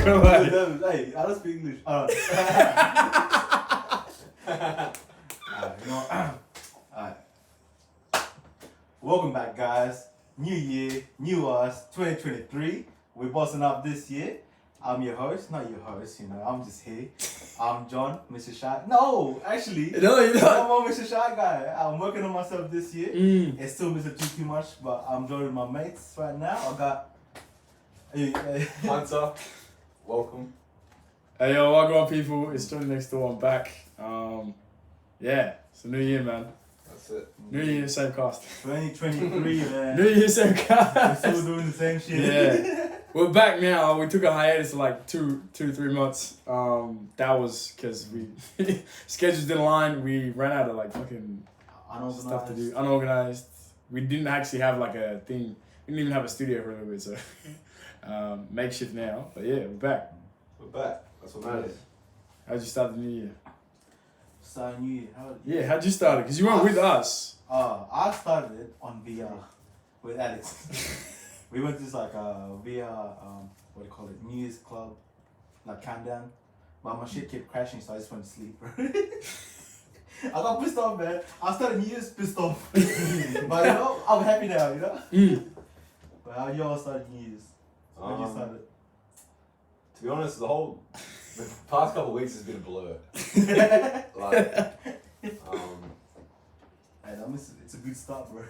gonna lie. Hey, I don't speak English. Alright. Welcome back, guys. New year, new us, 2023. We're bossing up this year. I'm your host, not your host, I'm just here. I'm John, Mr. Shy. No, actually, No, you're not. I'm more Mr. Shy guy. I'm working on myself this year. It's still Mr. Too much, but I'm joining my mates right now. I got Hunter, welcome. Hey yo, welcome on people. It's Johnny next door. I'm back. Yeah, it's a new year, man. That's it. New year, same cast. 2023, man. New year, same We're cast. still doing the same shit. Yeah. We're back now. We took a hiatus for like 3 months. That was because we schedules didn't align. We ran out of like fucking stuff to do. Unorganized. We didn't actually have like a thing. We didn't even have a studio for a little bit, so makeshift now. But yeah, we're back. We're back. That's what matters. How'd you start the new year? Start new year. How'd you start it? Because you weren't with us. I started it on VR with Alex. We went to this like VR, what do you call it, New Year's club, like countdown. But my shit kept crashing, so I just went to sleep, bro. I got pissed off, man. I started New Year's pissed off. But I'm happy now, But how you all started New Year's? When you started? To be honest, the past couple of weeks has been a blur. Hey, it's a good start, bro.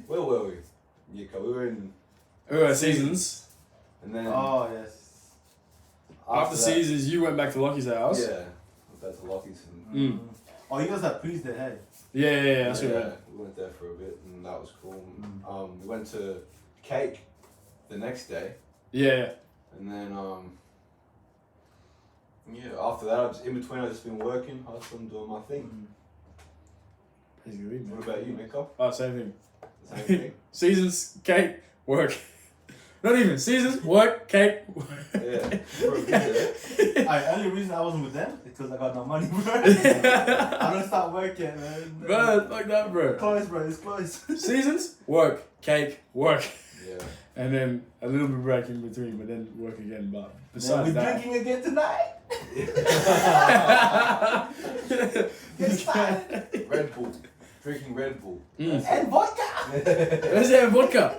Where were we? We were in Seasons. And then Oh, yes. After that, Seasons, you went back to Lockie's house. Yeah, went back to Lockie's and Oh, you guys had Please There, hey? Yeah, that's right. we went there for a bit and that was cool. We went to Cake the next day. Yeah. And then after that, in between I've just been working, hustling, doing my thing. Basically, man. What about you, Miko? Oh, same thing. Same thing. Seasons, cake, work. Not even. Seasons, work, cake, work. Yeah. For a bit there. Only reason I wasn't with them is because I got no money, bro. I don't start work yet, man. Bro, like that, bro. Close, bro. It's close. Seasons, work, cake, work. Yeah. And then a little bit break in between, but then work again. But besides we're that. drinking again tonight. Get started. Red Bull. Drinking Red Bull. And vodka. Where's that vodka?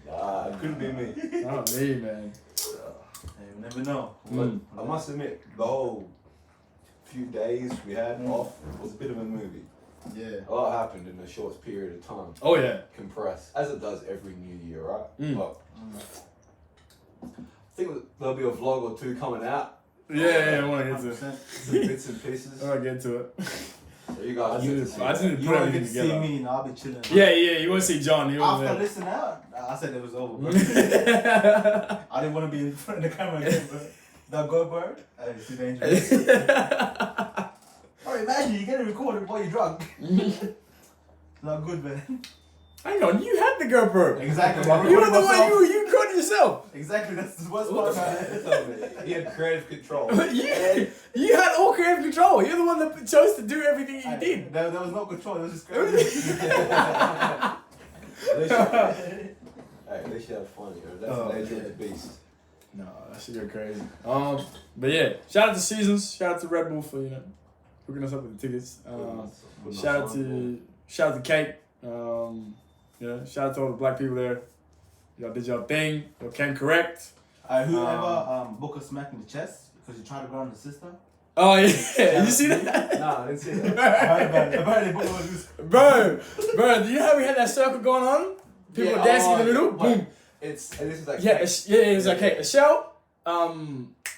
Nah, it couldn't be me. Not me, man. Hey, you never know. But I must admit, the whole few days we had off was a bit of a movie. Yeah. A lot happened in a short period of time. Oh, yeah. Compressed, as it does every new year, right? But I think there'll be a vlog or two coming out. Yeah, I want to get to it. Some bits and pieces. I want to get to it. So you guys get to see I that. didn't You put want to everything get to see together. me and I'll be chilling. Yeah, you want to see John. He was After there. listening out, I said it was over, bro. I didn't want to be in front of the camera again, bro. That GoPro, it's too dangerous. Oh, imagine you get it recorded while you're drunk. Not good, man. Hang on, you had the GoPro. Exactly. You were the one, you recorded yourself. Exactly, that's the worst part about it. He had creative control. You had all creative control. You're the one that chose to do everything you did. There was no control, it was just crazy. At least you have fun, That's the nature of the beast. No, that shit go crazy. But yeah, shout out to Seasons. Shout out to Red Bull for hooking us up with the tickets. Shout out to Kate. Shout out to all the black people there. Y'all did your thing. Y'all came correct. Whoever book a smack in the chest because you tried to ground the sister. Oh yeah, you see that? Nah, I didn't see that. Bro, do you know how we had that circle going on? People dancing in the middle. Boom. This is like It's like okay. Michelle,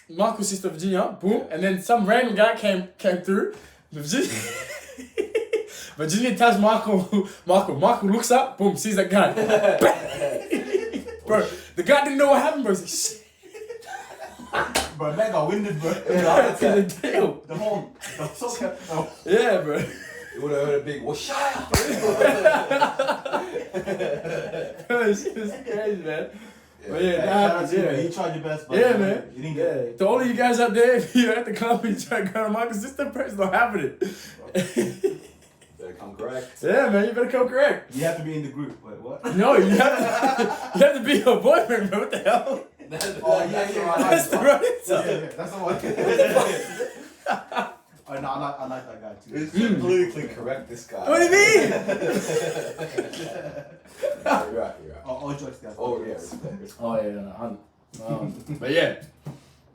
Michael's sister Virginia. Boom, and then some random guy came through. Virginia tells Michael. Michael looks up. Boom, sees that guy. Bro, the guy didn't know what happened, bro. He's like, shit. Bro, man got winded, bro. The whole soccer. Yeah, bro. You would have heard a big whoosh. Shit was crazy, man. But yeah, that happens, You tried your best, but yeah, man. You didn't get it. To all of you guys out there, if you're at the club and you try to go to Michael's sister, press not happening. Better come correct. Yeah, man, you better come correct. You have to be in the group. Wait, what? No, you have to be your boyfriend, bro. What the hell? That's the That's the one. Oh, no, I like that guy too. It's politically correct, this guy. What do you mean? You're right. All jokes, guys. Oh, yeah. Respect. Oh yeah, but yeah.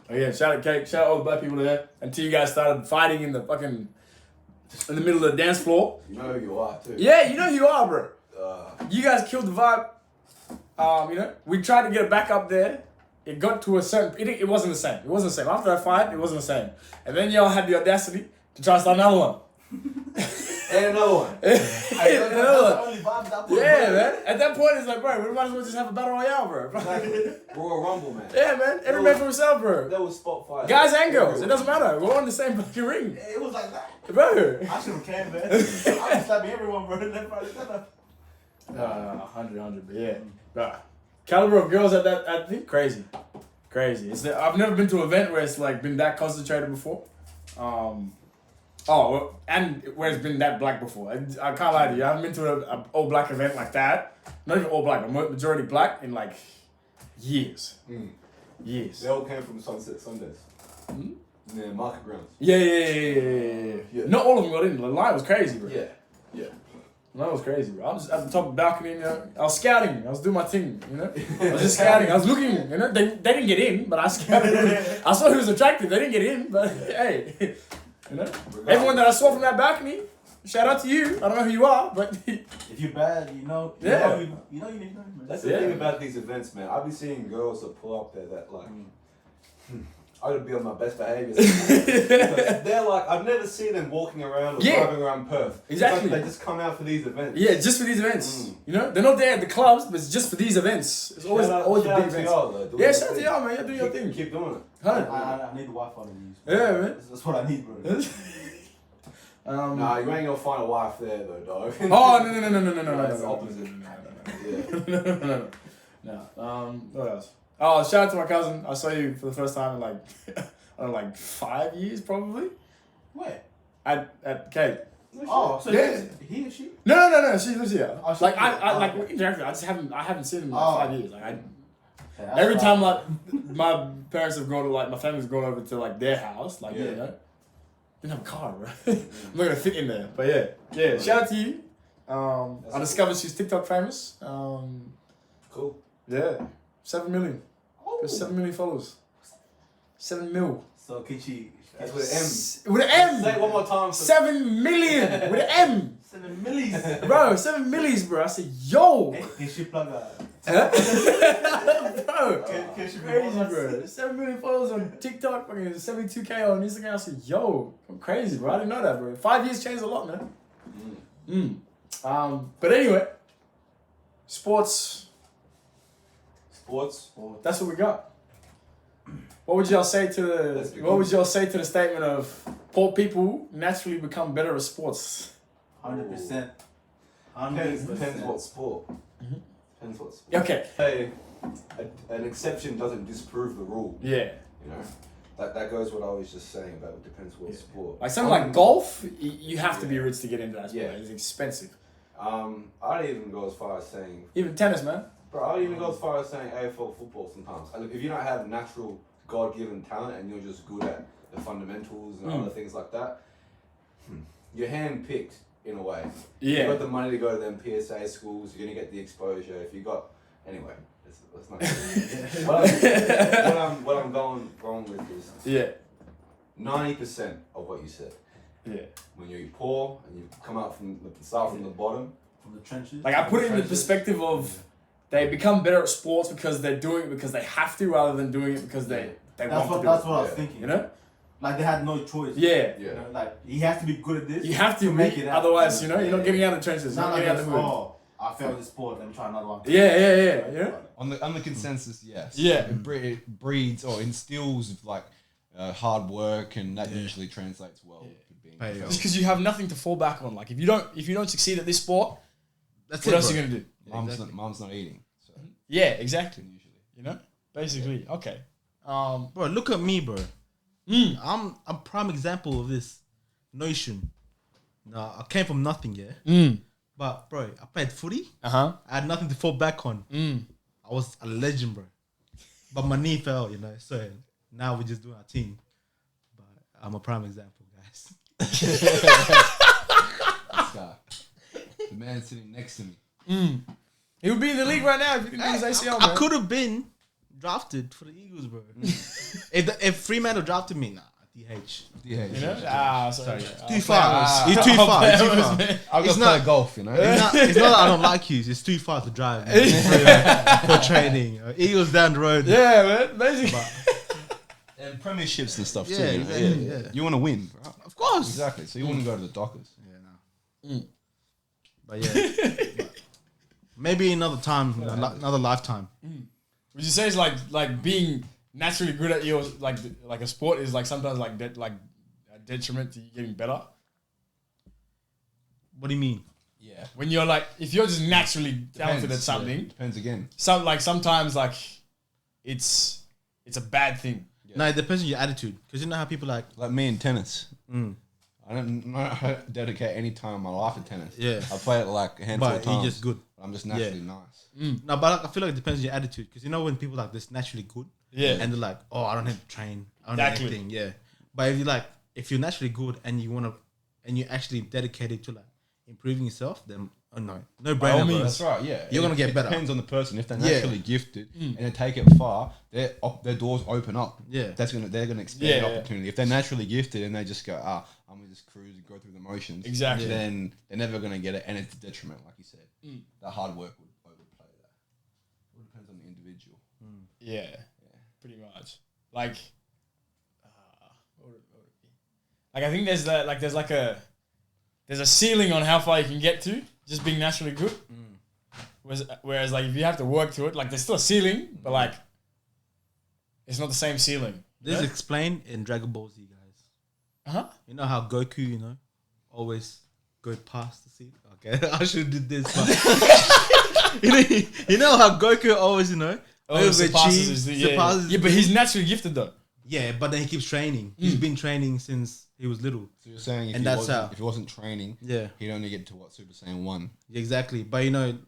Again, shout out Cake, shout out all the black people there. Until you guys started fighting in the middle of the dance floor. You know who you are too. Yeah, you know who you are, bro. You guys killed the vibe. We tried to get it back up there. It got to a certain. It wasn't the same. It wasn't the same. After that fight, it wasn't the same. And then y'all had the audacity to try to start another one. And another one. Yeah, man. At that point, it's like, bro, we might as well just have a battle royale, bro. Royal Rumble, man. Yeah, man. Every man for himself, bro. That was spot fight. Guys and girls, it doesn't matter. We're on the same fucking ring. It was like that. Bro. I should have came, man. I was slapping everyone, bro. Left, right, center. 100, but yeah. Caliber of girls at that, I think, crazy. I've never been to an event where it's like been that concentrated before. And where it's been that black before. I can't lie to you. I haven't been to an all black event like that. Not even all black, but majority black in like years. Years. They all came from Sunset Sundays. Yeah, market grounds. Yeah. Not all of them got in. The line was crazy, bro. Yeah. That was crazy, bro. I was at the top of the balcony, I was scouting. I was doing my thing, I was just scouting. I was looking, They didn't get in, but I scouted. I saw who was attractive. They didn't get in, but hey, Everyone that I saw from that balcony, shout out to you. I don't know who you are, but if you're bad, you know you need to know. That's the thing about these events, man. I'll be seeing girls that pull up there that like. I would be on my best behaviour. They're like, I've never seen them walking around or driving around Perth. Exactly. Like they just come out for these events. Yeah, just for these events. They're not there at the clubs, but it's just for these events. It's always the big events. Yeah, shout out to y'all, man. You're doing your thing. Keep doing it. I need the Wi-Fi to use. Yeah, man. That's what I need, bro. Nah, you ain't gonna find a wife there though, dog. Oh, no. That's the opposite. No. What else? Oh, shout out to my cousin. I saw you for the first time in like 5 years probably. Where? At Kate. Oh, so he or she? No. She lives here. Oh, we interacted. I haven't seen him in like 5 years. Every time my parents have gone to my family's gone over to their house, didn't have a car, bro. I'm not gonna fit in there. But yeah. Shout out to you. I discovered she's TikTok famous. Cool. Yeah, 7 million. There's 7 million followers. 7 mil. So can she? That's with an M. With an M. Say it one more time. 7 million with an M. 7 millies. Bro, 7 millies, bro. I said, yo. Hey, can she plug her? Bro. Can she crazy, bro. 7 million followers on TikTok, fucking 72K on Instagram. I said, yo, I'm crazy, bro. I didn't know that, bro. 5 years changed a lot, man. But anyway, sports. That's what we got. What would y'all say to the statement of poor people naturally become better at sports? 100%. Depends what sport. Depends what sport. Okay. Hey, an exception doesn't disprove the rule. Yeah. That goes what I was just saying about it depends what sport. Like something like golf, you have to be rich to get into that sport. It's expensive. I'd even go as far as saying even tennis, man. Bro, I'd even go as far as saying AFL football sometimes. If you don't have natural God-given talent and you're just good at the fundamentals and other things like that, you're hand-picked in a way. Yeah. You've got the money to go to them PSA schools, you're going to get the exposure. If you got... Anyway, that's not... what I'm going wrong with is... 90% of what you said. Yeah. When you're poor and you come out start from the bottom. From the trenches. Like I put it in the perspective of... They become better at sports because they're doing it because they have to, rather than doing it because they want to do That's it. what I was thinking. Like they had no choice. Yeah. You have to be good at this. You have to make it. Otherwise, you're not getting out of the trenches. You're not getting out of the hood. I failed this sport. Let me try another one. Yeah. On the consensus, yes. Yeah. It breeds or instills hard work, and that usually translates well. Yeah. Just because you have nothing to fall back on. Like if you don't succeed at this sport, what else are you gonna do? Mom's not eating. So. Yeah, exactly. Usually, basically. Yeah. Okay. Bro, look at me, bro. I'm a prime example of this notion. Nah, I came from nothing, But bro, I played footy. I had nothing to fall back on. I was a legend, bro. but my knee fell, so now we're just doing our team. But I'm a prime example, guys. This guy. The man sitting next to me. He would be in the league right now if he didn't do his ACL, man. I could have been drafted for the Eagles, bro. if Fremantle drafted me, DH. You know? Sorry. Too far. He's too far. I'll go play golf, It's not that I don't like you. It's too far to drive for training. Eagles down the road. Yeah, man. Basically. And premierships and stuff too. Yeah, exactly, yeah. You want to win, right? Of course. Exactly. So you want to go to the Dockers. Yeah, no. But yeah, maybe another time, another lifetime. Would you say it's like being naturally good at your like a sport is like sometimes like a detriment to you getting better? What do you mean? Yeah. When you're like, if you're just naturally talented at Yeah. something, Depends again. sometimes like it's a bad thing. Yeah. No, it depends on your attitude. Because you know how people like. Like me in tennis. I don't dedicate any time in my life to tennis. Yeah. I play it like a handful of But times. you're just good. I'm just naturally nice. No, but I feel like it depends on your attitude. Because you know when people like this naturally good. Yeah. And they're like, oh, I don't have to train. I don't Exactly. have anything. Yeah. But if you're naturally good and you're actually dedicated to like improving yourself, then no all brainer, means. bro. That's right, yeah. You're gonna get better. Depends on the person. If they're Yeah. naturally gifted and they take it far, their doors open up. Yeah. They're gonna expand Yeah, the yeah. opportunity. If they're naturally gifted and they just go, I'm gonna just cruise and go through the motions. Exactly. Then they're never gonna get it, and it's a detriment, like you said. The hard work would overplay that. It all depends on the individual. Yeah. Pretty much. Like, what would it be? Like I think there's a ceiling on how far you can get to just being naturally good. Whereas like if you have to work to it, like there's still a ceiling, but like it's not the same ceiling. This is explained in Dragon Ball Z, guys. You know how Goku, always go past the ceiling. Okay, I should do this. But you know how Goku always, Surpasses. Yeah, but he's naturally gifted though. Yeah, but then he keeps training. He's been training since he was little. So you're saying if, And if he wasn't training, Yeah, he'd only get to what Super Saiyan 1. exactly. But you know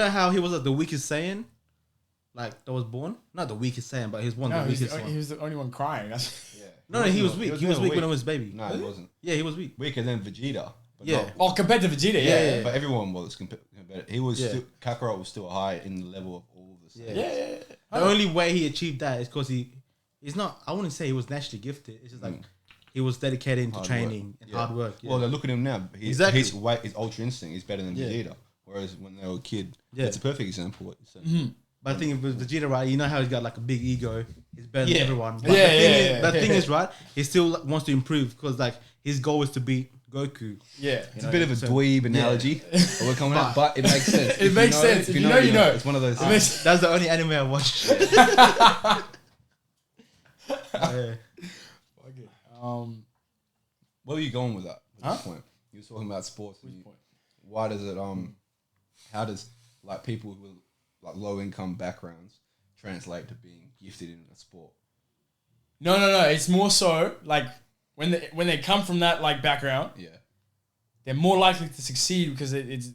how he was like the weakest Saiyan, that was born. Not the weakest Saiyan, but he was No, the weakest one. he was the only one crying. That's Yeah. No, he was weak. He was weak when he was a baby. No, he wasn't. Yeah, he was weak. Weaker than Vegeta. But Yeah. not, compared to Vegeta, yeah. but everyone was compared. He was Yeah. still, Kakarot was still high in the level of all of the Saiyans. Yeah. The only way he achieved that is because he's not. I wouldn't say he was naturally gifted. It's just like he was dedicated to Hard training work. and Yeah. hard work. Yeah. Well, look at him now. Exactly. His ultra instinct is better than Yeah. Vegeta. Whereas when they were a kid, Yeah. it's a perfect example. What you're saying. But I think with Vegeta, right, you know how he's got like a big ego. He's better Yeah. than everyone. But Yeah, the thing is, right, he still wants to improve because his goal is to beat Goku. Yeah. It's a bit of a dweeb analogy that we're coming up, but it makes sense. It makes sense. If you know, you know. It's one of those. That's the only anime I watched. Yeah. Where were you going with that? At Huh? this point, you were talking about sports. And point? why does it? How does people with low income backgrounds translate to being gifted in a sport? No. It's more so like when they come from that like background, Yeah. they're more likely to succeed because it's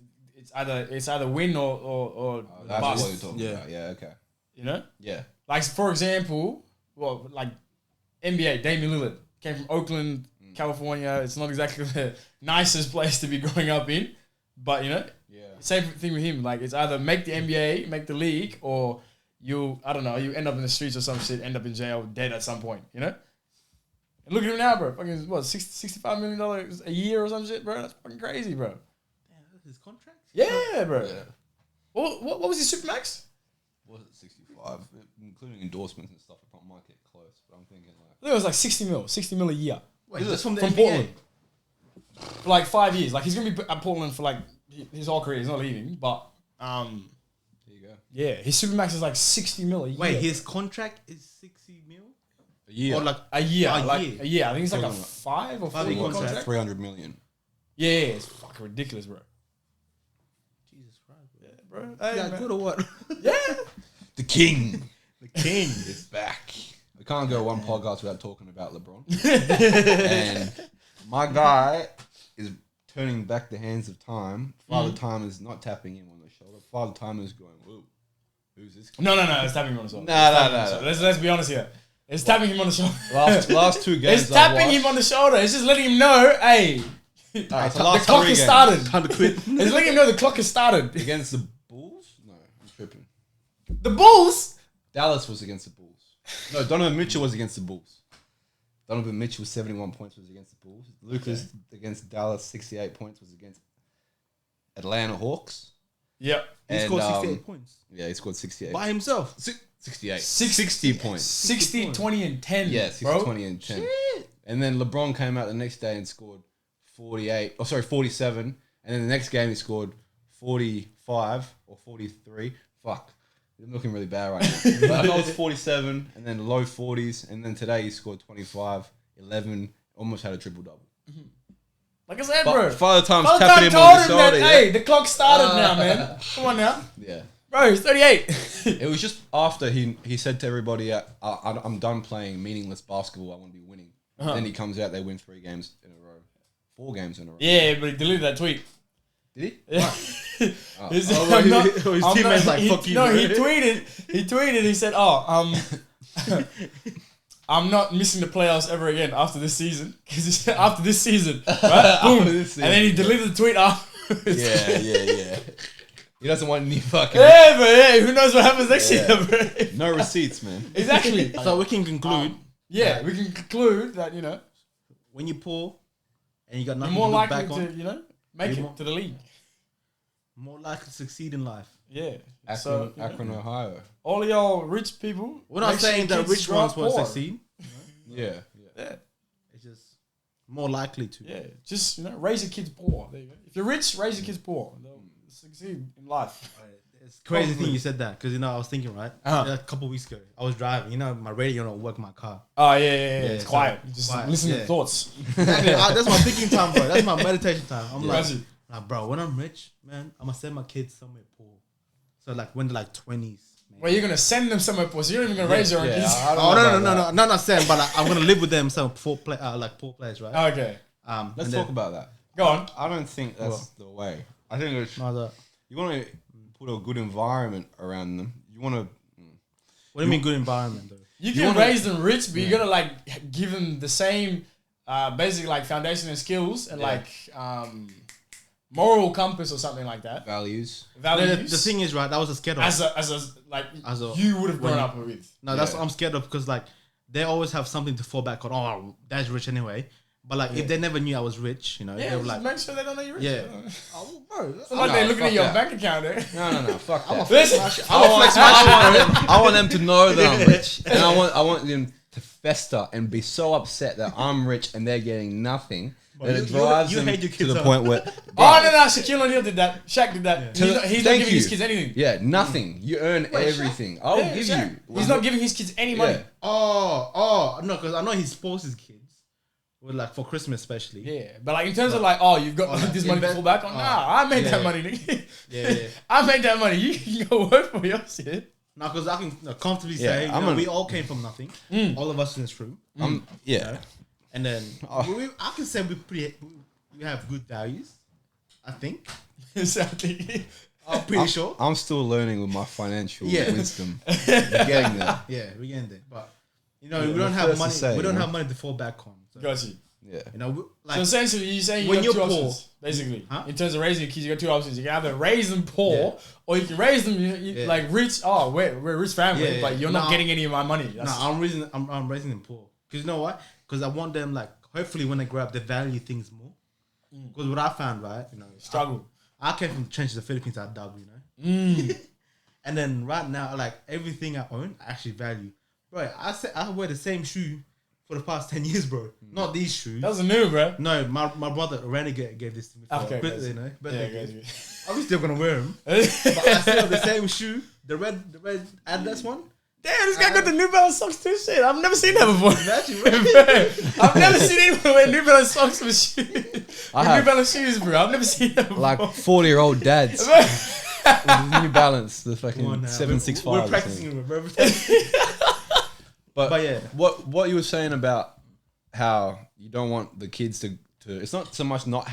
either win or That's bust. what you're talking Yeah. about. Yeah. Okay. You know, Yeah. like for example, NBA, Damian Lillard came from Oakland, California. It's not exactly the nicest place to be growing up in, but Yeah. same thing with him. Like it's either make the NBA, make the league, or you end up in the streets or some shit, end up in jail, dead at some point. You know. And look at him now, bro. Fucking what, $65 million a year or some shit, bro. That's fucking crazy, bro. His contract? Yeah, bro. Yeah. What was his supermax? Was it 65, including endorsements and stuff? It might get close, but I'm thinking I think it was like 60 mil a year. Wait, that's from the From NBA. Portland. For like 5 years. Like he's gonna be at Portland for like his whole career. He's not leaving, but there you go. yeah, his supermax is like 60 mil a year. Wait, his contract is 60 mil? A year. Or like a year, A like year. a year. I think it's like a Something like- 5 or 4 5-year year contract. contract. 300 million. Yeah, it's fucking ridiculous, bro. Jesus Christ, bro. Bro, Is that good or what? Yeah. The king The king. is back. We can't go one podcast without talking about LeBron. And my guy is turning back the hands of time. Father Time is not tapping him on the shoulder. Father Time is going, whoa, Who's this? No. It's tapping him on the shoulder. No. Let's be honest here. It's tapping him on the shoulder. Last 2 games. It's tapping him on the shoulder. It's just letting him know, hey, So the clock has started. Time to quit. It's letting him know the clock has started. Against the Bulls? No, I'm tripping. The Bulls? Dallas was against the Bulls. No, Donovan Mitchell was against the Bulls. Donovan Mitchell, 71 points, was against the Bulls. Lucas against Dallas, 68 points, was against Atlanta Hawks. Yep. He scored 68 points. Yeah, he scored 68. By himself. 68. 60 points. 60, 20, and 10. Yeah, 60, bro. 20, and 10. Shit. And then LeBron came out the next day and scored 47. And then the next game he scored 45 or 43. Fuck. I'm looking really bad right now. But I know it's 47 and then low 40s. And then today he scored 25, 11, almost had a triple-double. Like I said, bro. Father Time's Father tapping Time him on the told him shoulder. that, hey, the clock started now, man. Come on now. Yeah. Bro, he's 38. It was just after he said to everybody, I'm done playing meaningless basketball. I want to be winning. Then he comes out, they win 3 games in a row. 4 games in a row. Yeah, but he deleted that tweet. Did he? Yeah. His teammates like, fuck you, No, bro. he tweeted, he said, I'm not missing the playoffs ever again after this season. Because he said, after this season, right? Boom. This season. And then he deleted the tweet afterwards. Yeah. He doesn't want any fucking... Yeah, but yeah, who knows what happens next year, bro? No receipts, man. Exactly. So we can conclude. Yeah, we can conclude that, When you poor and you got you're nothing more to look likely back to, on, make You're it to the league. more likely to succeed in life. Yeah. Akron, Ohio. All of y'all rich people. We're not make sure saying your that kids rich grow ones up won't poor. succeed. Yeah. Yeah. It's just more likely to. Yeah. Just, raise your kids poor. There you go. If you're rich, raise your kids poor. They'll succeed in life. It's crazy Probably. thing you said that because I was thinking right a couple weeks ago I was driving. My radio don't work in my car. Oh, yeah. It's so quiet. You just quiet, listen to yeah. thoughts. Exactly. That's my thinking time, bro. That's my meditation time. I'm Yeah. like, bro, when I'm rich, man, I'm gonna send my kids somewhere poor. So like when they're like 20s. Well, you're going to send them somewhere poor, so you're not even going to raise your own kids. No, not saying, but like, I'm gonna live with them. Some poor players, right? Okay. Let's talk about that. Go on. I don't think that's the way. I think it's... You want to put a good environment around them. You want to... What do you mean good environment, though? You can raise them rich, but you got to give them the same basic foundation and skills and moral compass or something like that. Values. The thing is, right, that was a scared of. As you would have grown up with. No, that's what I'm scared of because they always have something to fall back on. Oh, dad's rich anyway. But if they never knew I was rich, they were like, make sure they don't know you're rich. yeah. Oh, bro. It's not like they're looking at your bank account there. No, fuck that. Listen, I want them to know that I'm rich, and I want them to fester and be so upset that I'm rich and they're getting nothing that it drives them hate your to kids the up. point where... no, Shaquille O'Neal did that. Shaq did that. Yeah. He's not Thank giving his kids anything. Yeah, nothing. You earn everything. I'll give Shaq. you. He's not giving his kids any money. Yeah. Oh, no, because I know he spoils his kids. With for Christmas especially. Yeah, but in terms of you've got this money to fall back on. I made that money, nigga. Yeah. I made that money. You go work for your shit. No, because I can comfortably say we all came from nothing. All of us in this room. Yeah. And then I can say we have good values. I think. I'm pretty sure. I'm still learning with my financial wisdom. We're getting there. Yeah, we're getting there. But we don't have money. We don't have money to fall back on. So, Got you. Yeah. So essentially, you're saying when you got you're two poor, options, basically. Huh? In terms of raising your kids, you got 2 options. You can either raise them poor, or you can raise them rich. Oh, we're a rich family, but you're not getting any of my money. I'm raising them poor. Because you know what? Because I want them hopefully when they grow up, they value things more. Because what I found, right? Struggle. I came from the trenches of the Philippines. I dug, and then right now, everything I own, I actually value. Bro, I wear the same shoe for the past 10 years, bro. Not these shoes. That's new, bro. No, my brother Randy gave this to me. But I'm still gonna wear them. But I still have the same shoe, the red Adidas one. Damn, this guy got the New Balance socks too. Shit, I've never seen that before. Actually, I've never seen anyone wear New Balance socks with shoes. New Balance shoes, bro. I've never seen that before. 40-year-old dads with New Balance, the fucking 765. We're practicing it, bro. But yeah, what you were saying about how you don't want the kids to it's not so much not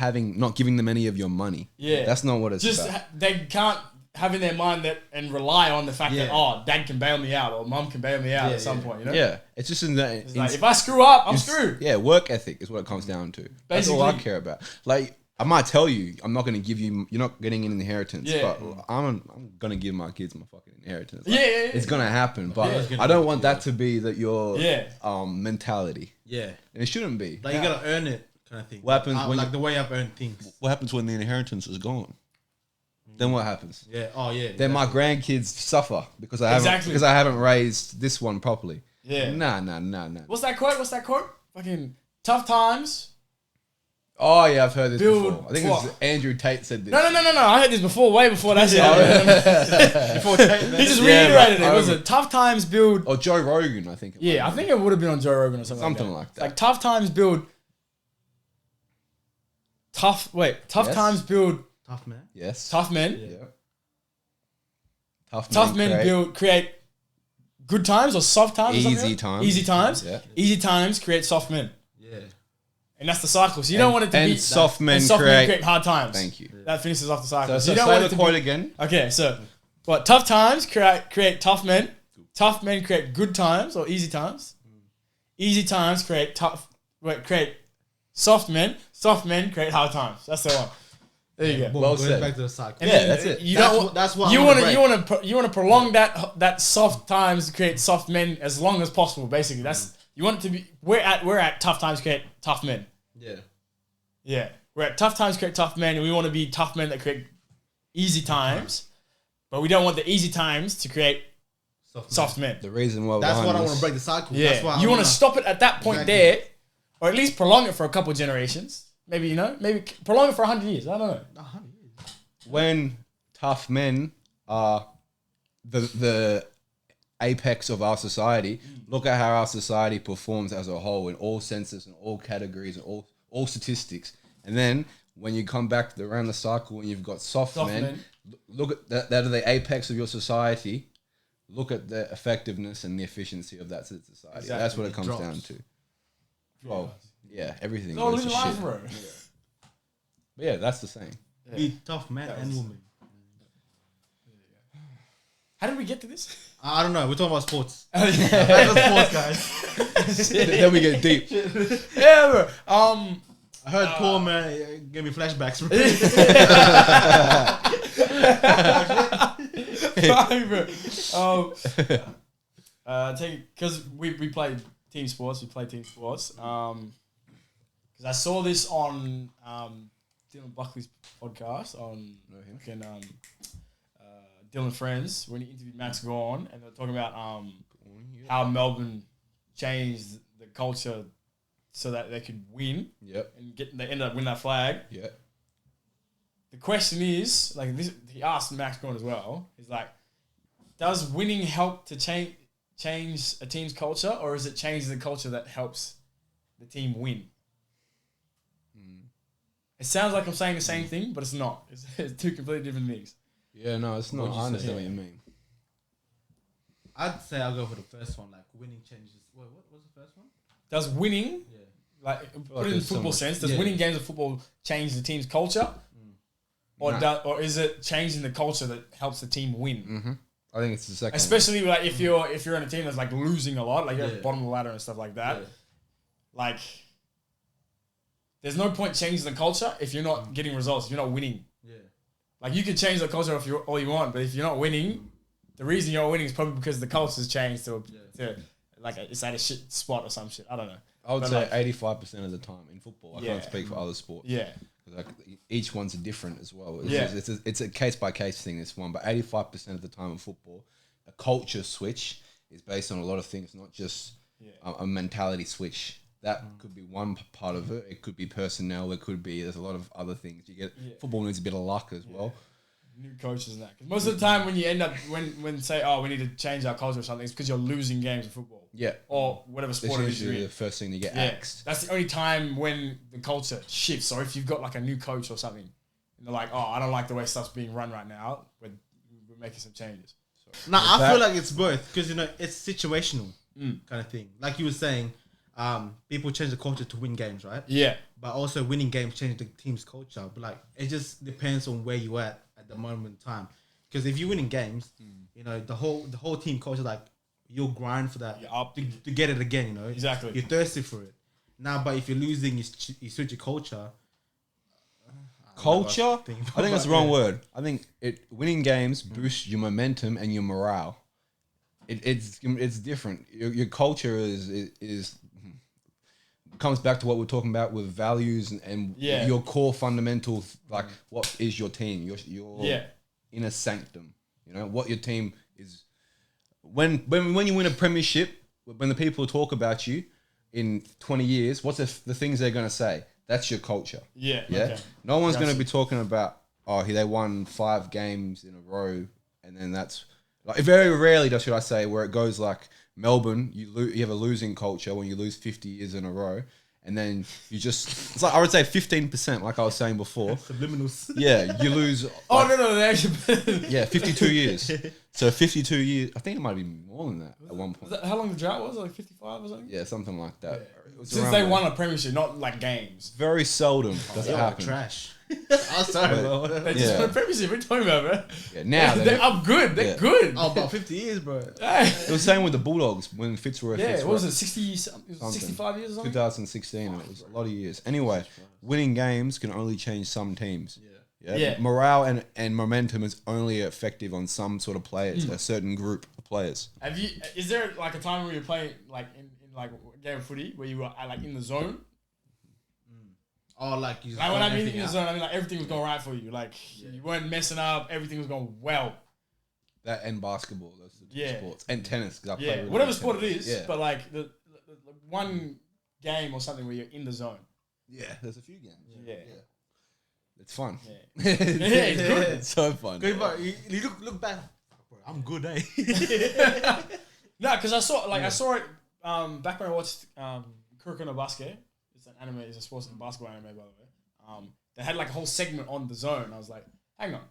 giving them any of your money. Yeah, that's not what it's just about. They can't have in their mind that and rely on the fact that dad can bail me out or mum can bail me out at some point, you know? Yeah, it's just in that. It's like, if I screw up, I'm screwed. Yeah, work ethic is what it comes down to. That's all I care about. Like, I might tell you, I'm not going to give you, you're not getting an inheritance, but I'm going to give my kids my fucking inheritance. Like, it's going to happen, but I don't want that to be your mentality. Yeah. And it shouldn't be. Like, you got to earn it kind of thing. What happens when... Like, the way I've earned things. What happens when the inheritance is gone? Then what happens? Yeah. Oh, yeah. Then my grandkids suffer because I haven't raised this one properly. Yeah. Nah. What's that quote? Fucking tough times. Oh yeah, I've heard this before. I think it was Andrew Tate said this. No. I heard this before, way before that shit. Before Tate, he just reiterated it. Was it tough times build? Or Joe Rogan, I think. I think it would have been on Joe Rogan or something like that. Like tough times build. Tough times build. Tough men. Yes. Tough men. Yeah. Tough men create good times or soft times. Easy times. Easy times. Yeah. Easy times create soft men. Yeah. And that's the cycle. So you don't want it to be... Soft men create hard times. Thank you. That finishes off the cycle. So you don't want the quote again. Okay, so... What? Tough times create tough men. Tough men create good times or easy times. Easy times create soft men. Soft men create hard times. That's the one. There you go. Well said. Back to the cycle. And that's it. You want to prolong that soft times to create soft men as long as possible. Basically, that's you want it to be. We're at tough times create tough men. Yeah. We're at tough times create tough men, and we want to be tough men that create easy times, but we don't want the easy times to create soft men. The reason why that's what I want to break the cycle. Yeah. That's why you want to stop it at that point there, or at least prolong it for a couple of generations. Maybe, maybe prolong it for 100 years. I don't know. 100 years. When tough men are the apex of our society, look at how our society performs as a whole in all senses and all categories and all statistics. And then when you come back around the cycle and you've got soft men, look at that are the apex of your society. Look at the effectiveness and the efficiency of that society. Exactly. That's what it comes down to. Well, yeah, everything. No, live life, bro. But yeah, that's the same. Be tough man and woman. How did we get to this? I don't know. We're talking about sports. Sports, guys. Then we get deep. Yeah, bro. I heard poor man gave me flashbacks. Because we played team sports. Because I saw this on Dylan Buckley's podcast on Dylan Friends when he interviewed Max Gawn, and they were talking about how Melbourne changed the culture so that they could win. Yep. And they ended up winning that flag. Yeah. The question is, like this, he asked Max Gawn as well. He's like, does winning help to change a team's culture, or is it change the culture that helps the team win? It sounds like I'm saying the same thing, but it's not. It's two completely different things. Yeah, no, it's not. I understand what you mean. I'd say I'll go for the first one. Like winning changes. Wait, what was the first one? Does winning, put it in football sense, does winning games of football change the team's culture, or is it changing the culture that helps the team win? Mm-hmm. I think it's the second. Especially like if you're in a team that's like losing a lot, like you're at the bottom of the ladder and stuff like that. Yeah. Like, there's no point changing the culture if you're not getting results. If you're not winning. Yeah. Like you can change the culture if all you want, but if you're not winning, the reason you're winning is probably because the culture's changed to like it's at a shit spot or some shit. I don't know. I would say 85% of the time in football. I can't speak for other sports. Yeah. Like each one's different as well. It's a case by case thing. This one, but 85% of the time in football, a culture switch is based on a lot of things, not just a mentality switch. That could be one part of it. It could be personnel. It could be there's a lot of other things. You get football needs a bit of luck as well. New coaches and that. 'Cause most of the time when you end up when say we need to change our culture or something, it's because you're losing games in football. Yeah. Or whatever sport it is. Usually the first thing to get axed. That's the only time when the culture shifts. Or if you've got like a new coach or something, and they're like, I don't like the way stuff's being run right now. We're making some changes. So, I feel like it's both because it's situational kind of thing. Like you were saying, people change the culture to win games, right? Yeah. But also winning games change the team's culture. But like it just depends on where you at the moment in time. Because if you're winning games, you know the whole team culture, like you'll grind for that to get it again. You know, Exactly. You're thirsty for it. Now, but if you're losing, you switch your culture. Culture? I think that's the wrong word. I think winning games boosts your momentum and your morale. It's different. Your culture is comes back to what we're talking about with values and your core fundamentals. Like, what is your team? Your inner sanctum. You know what your team is. When you win a premiership, when the people talk about you in 20 years, what's the things they're gonna say? That's your culture. Yeah. Okay. No one's going to be talking about, they won 5 games in a row. And then that's like, very rarely should I say, where it goes like Melbourne, you have a losing culture when you lose 50 years in a row. And then you just, it's like, I would say 15%, like I was saying before. Subliminals. Yeah, you lose. No, actually. 52 years. So 52 years, I think it might be more than that at one point. How long the drought was? Like 55 or something? Yeah, something like that. Yeah. Since they won a premiership, not like games. Very seldom does it happen. Trash. I'm sorry, bro. They just won a premiership. What are you talking about, bro? Yeah, now they're up good. They're good. Oh, about 50 years, bro. It was the same with the Bulldogs when Fitzroy. Yeah, what was it? 65 years or something? 2016, and it was a lot of years. Anyway, winning games can only change some teams. Yeah. Morale and momentum is only effective on some sort of players, a certain group of players. Is there like a time where you're playing like in like a game of footy where you were like in the zone? Oh, like you. Like when I mean in the zone, I mean like everything was going right for you. Like you weren't messing up. Everything was going well. That and basketball, those are the two sports, and tennis. Cause I play really whatever good sport tennis. it is, but like the one game or something where you're in the zone. Yeah, there's a few games. Yeah. It's fun. Yeah, it's good. It's so fun. Good, but you look back. Bro, I'm good, eh? No, because I saw it back when I watched Kuroko no Basket. It's an anime, it's a sports and basketball anime, by the way. They had like a whole segment on the zone. I was like, hang on.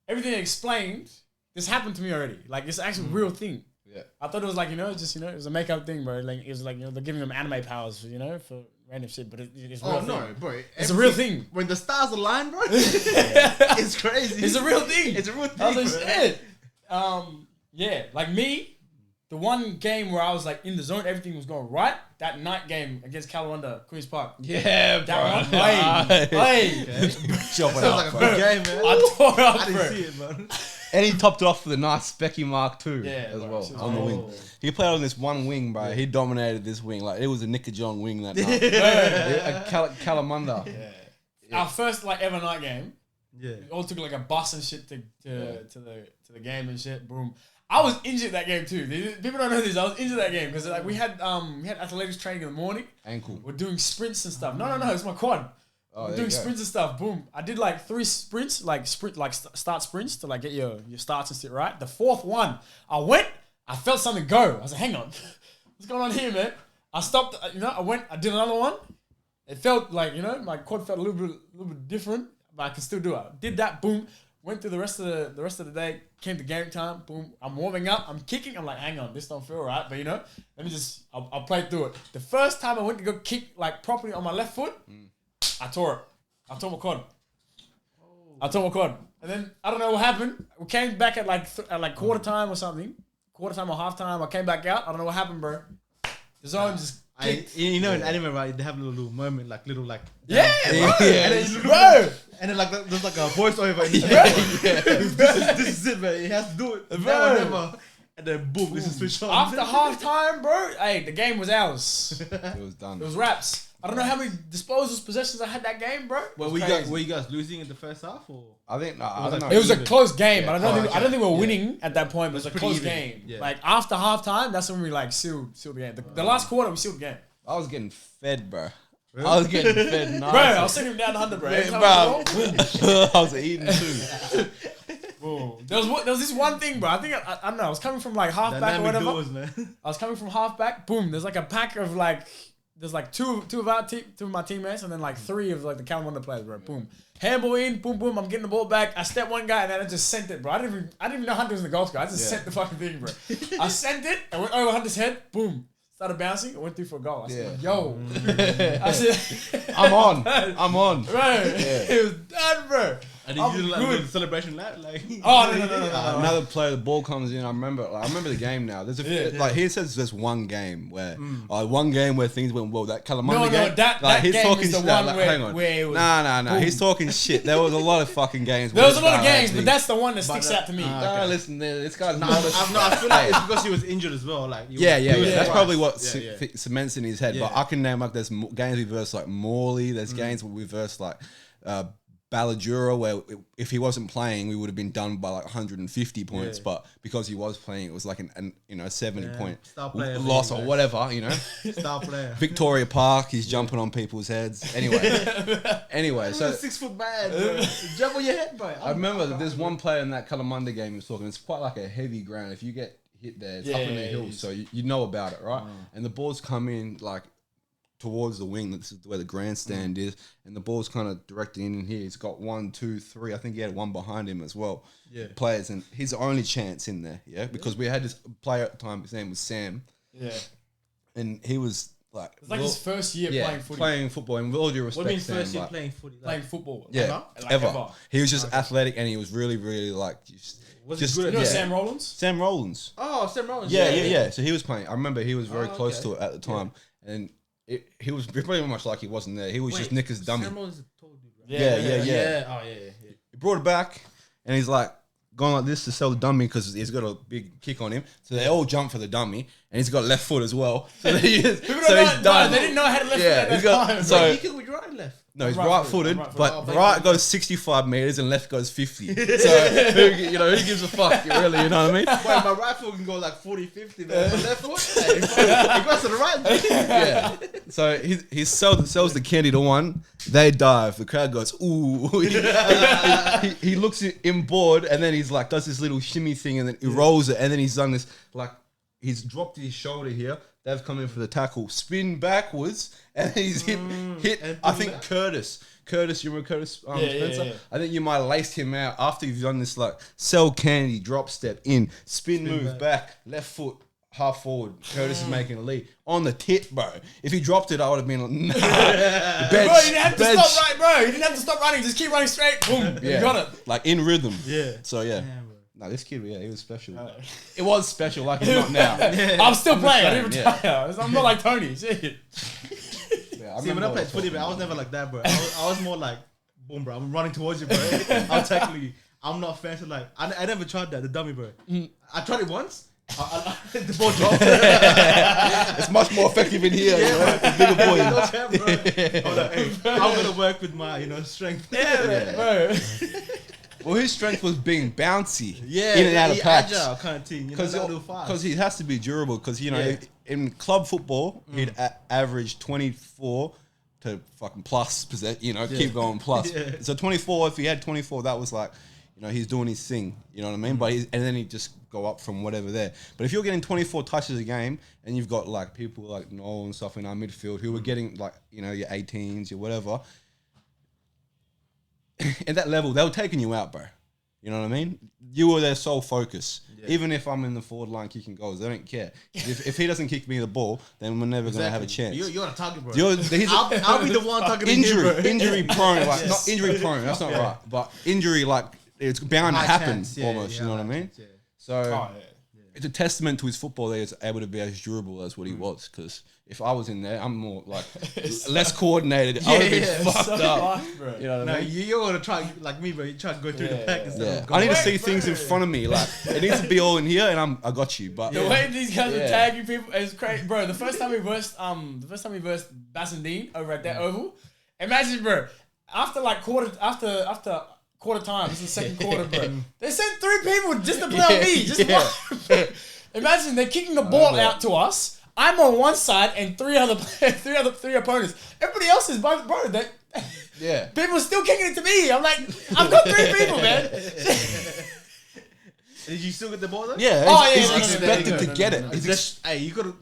Everything they explained, this happened to me already. Like, it's actually a real thing. Yeah. I thought it was like, it was a makeup thing, bro. Like, it was like, they're giving them anime powers, for random shit, but it's real. Oh, no, bro. It's a real thing. When the stars align, bro, it's crazy. It's a real thing. It's a real thing. I was like, shit. Like me, the one game where I was like in the zone, everything was going right. That night game against Calawanda, Queen's Park. Yeah, that bro. Sounds like a good game, man. I tore up, I didn't see it, man. And he topped it off with a nice Specky Mark too, as bro, well, on the wing. He played on this one wing, bro. He dominated this wing. Like, it was a Nickajon wing that night. Kalamunda. Our first like ever night game. Yeah. We all took like a bus and shit to the game and shit. Boom. I was injured that game too. People don't know this. I was injured that game because like we had athletics training in the morning. Ankle. We're doing sprints and stuff. No, it's my quad. We're doing sprints and stuff. Boom. I did like 3 sprints, start sprints to like get your starts and shit right. The 4th one, I felt something go. I was like, hang on, what's going on here, man? I stopped. I did another one. It felt like my quad felt a little bit different, but I could still do it. I did that. Boom. Went through the rest of the day. Came to game time. Boom. I'm warming up. I'm kicking. I'm like, hang on, this don't feel right. But let me just. I'll play through it. The first time I went to go kick like properly on my left foot, I tore it. I tore my quad. And then I don't know what happened. We came back at like quarter time or something. Quarter time or half time. I came back out. I don't know what happened, bro. The zone just. In anime, right? They have a little moment, like little like. Yeah, bro. And then like there's like a voiceover. This is it, man. He has to do it. Never. And then boom, this is switch on. After half time, bro. Hey, the game was ours. It was done. It was wraps. I don't know how many disposals, possessions I had that game, bro. Well, were you guys losing in the first half or? I think I don't know. It was a close game, but I don't think we were winning at that point. But it was a close game. Yeah. Like after halftime, that's when we like sealed the game. The last quarter, we sealed the game. I was getting fed, bro. Really? I was getting fed. Nice. Bro, I was sending him down 100, bro. Yeah, bro. I was eating too. There was this one thing, bro. I think I don't know. I was coming from like half back or whatever. Man. I was coming from half back. Boom. There's like a pack of like. There's like two of my teammates and then like 3 of like the Calawanda players, bro. Boom. Handball in, boom, boom. I'm getting the ball back. I stepped one guy and then I just sent it, bro. I didn't even know Hunter was in the goal score. I just sent the fucking thing, bro. I sent it. I went over Hunter's head. Boom. Started bouncing. I went through for a goal. I said, yo. I said, I'm on. Bro, it was done, bro. And did you do like the celebration lap? Like, Oh no. Another player, the ball comes in. I remember the game now. There's like he says there's one game where things went well. That Calamunda game. That he's game talking is the shit. one Like, where, hang on. where it was Nah. He's talking shit. There was a lot of fucking games. There was a lot of games, but that's the one that sticks out to me. No, listen, this guy's not. I feel like it's because he was injured as well. Like, Yeah. That's probably what Yeah. cements in his head. But I can name like there's games we versed like Morley. There's games where we versed like Balladura, where if he wasn't playing, we would have been done by like 150 points. But because he was playing, it was like an 70 point loss or whatever. Star player. Victoria Park, he's jumping on people's heads. Anyway, so 6 foot man, bro. Jump on your head, bro. I remember that there's one player in that Calamunda game he was talking. It's quite like a heavy ground. If you get hit there, it's up in the hills, so you know about it, right? And the balls come in like towards the wing. This is where the grandstand is, and the ball's kind of directing in here. He's got 1, 2, 3. I think he had one behind him as well. Yeah, players, and his only chance in there. Yeah, because we had this player at the time. His name was Sam. Yeah, and he was like, it's like his first year playing football. And with all due respect, what do you mean Sam, first year like, playing footy? Playing football? Yeah, ever. He was just athletic, and he was really, really like just good. You know Sam Rollins? Sam Rollins. Oh, Sam Rollins. Yeah. So he was playing. I remember he was very close to it at the time, and he was pretty much like he wasn't there. He was just Nicker's dummy. Sam Rollins is a tall dude, right? Yeah. Oh, yeah. He brought it back, and he's like going like this to sell the dummy because he's got a big kick on him. So they all jump for the dummy, and he's got left foot as well. So he's done. They didn't know how to left foot at that time. So he could be right and left. No, he's right-footed, but right goes 65 meters and left goes 50. So who gives a fuck, really? You know what I mean? Well, my right foot can go like 40, 50, man. My left foot, it goes to the right. Yeah. So he sells the candy to one. They dive. The crowd goes, ooh. He looks at him bored, and then he's like, does this little shimmy thing, and then he rolls it, and then he's done this, like, he's dropped his shoulder here. They've come in for the tackle, spin backwards, and he's hit. I think Curtis, you remember Curtis Spencer? Yeah. I think you might have laced him out after you've done this like sell candy, drop step in, spin move back, left foot, half forward. Curtis is making a lead on the tit, bro. If he dropped it, I would have been like, nah. Bro, you didn't have to stop right, bro. You didn't have to stop running. Just keep running straight. Boom. You got it. Like in rhythm. Yeah. So yeah. No, this kid, he was special. It was special, like he's not now. I'm still playing. I didn't retire. I'm not like Tony. Shit. See, when I played footy, I was never like that, bro. I was more like, boom, bro. I'm running towards you, bro. I'll tackle you. I'm not fancy like. I never tried that, the dummy, bro. I tried it once. The ball dropped. It's much more effective in here. Bigger boy. I'm gonna work with my, strength. Bro. Well, his strength was being bouncy, in and out of packs, agile kind of team. Because he has to be durable. Because in club football, he'd average 24 to fucking plus. Keep going plus. So 24. If he had 24, that was like, he's doing his thing. You know what I mean? But and then he'd just go up from whatever there. But if you're getting 24 touches a game, and you've got like people like Noel and stuff in our midfield who were getting like your 18s, your whatever. At that level, they were taking you out, bro. You know what I mean? You were their sole focus. Yeah. Even if I'm in the forward line kicking goals, they don't care. If he doesn't kick me the ball, then we're never going to have a chance. You're a target, bro. I'll be the one targeting him, bro. Injury prone. Like, not injury prone, that's not right. But injury, like, it's bound to happen almost, you know what I mean? Yeah. So, it's a testament to his football that he's able to be as durable as what he was. Because if I was in there, I'm more like less coordinated. I would have been fucked up. Bro. You know what I mean? You're gonna try like me, bro. You try to go through the pack and stuff. I need to see things in front of me. Like it needs to be all in here, and I got you. But the way these guys are tagging people is crazy, bro. The first time we versed Bassendean over at that oval, imagine, bro. After quarter time, this is the second quarter, bro. They sent 3 people just to play on me. Just one. Imagine they're kicking the ball out to us. I'm on one side and three opponents. Everybody else is bro. People are still kicking it to me. I'm like, I've got 3 people, man. Did you still get the ball though? Yeah. He's expected to get it.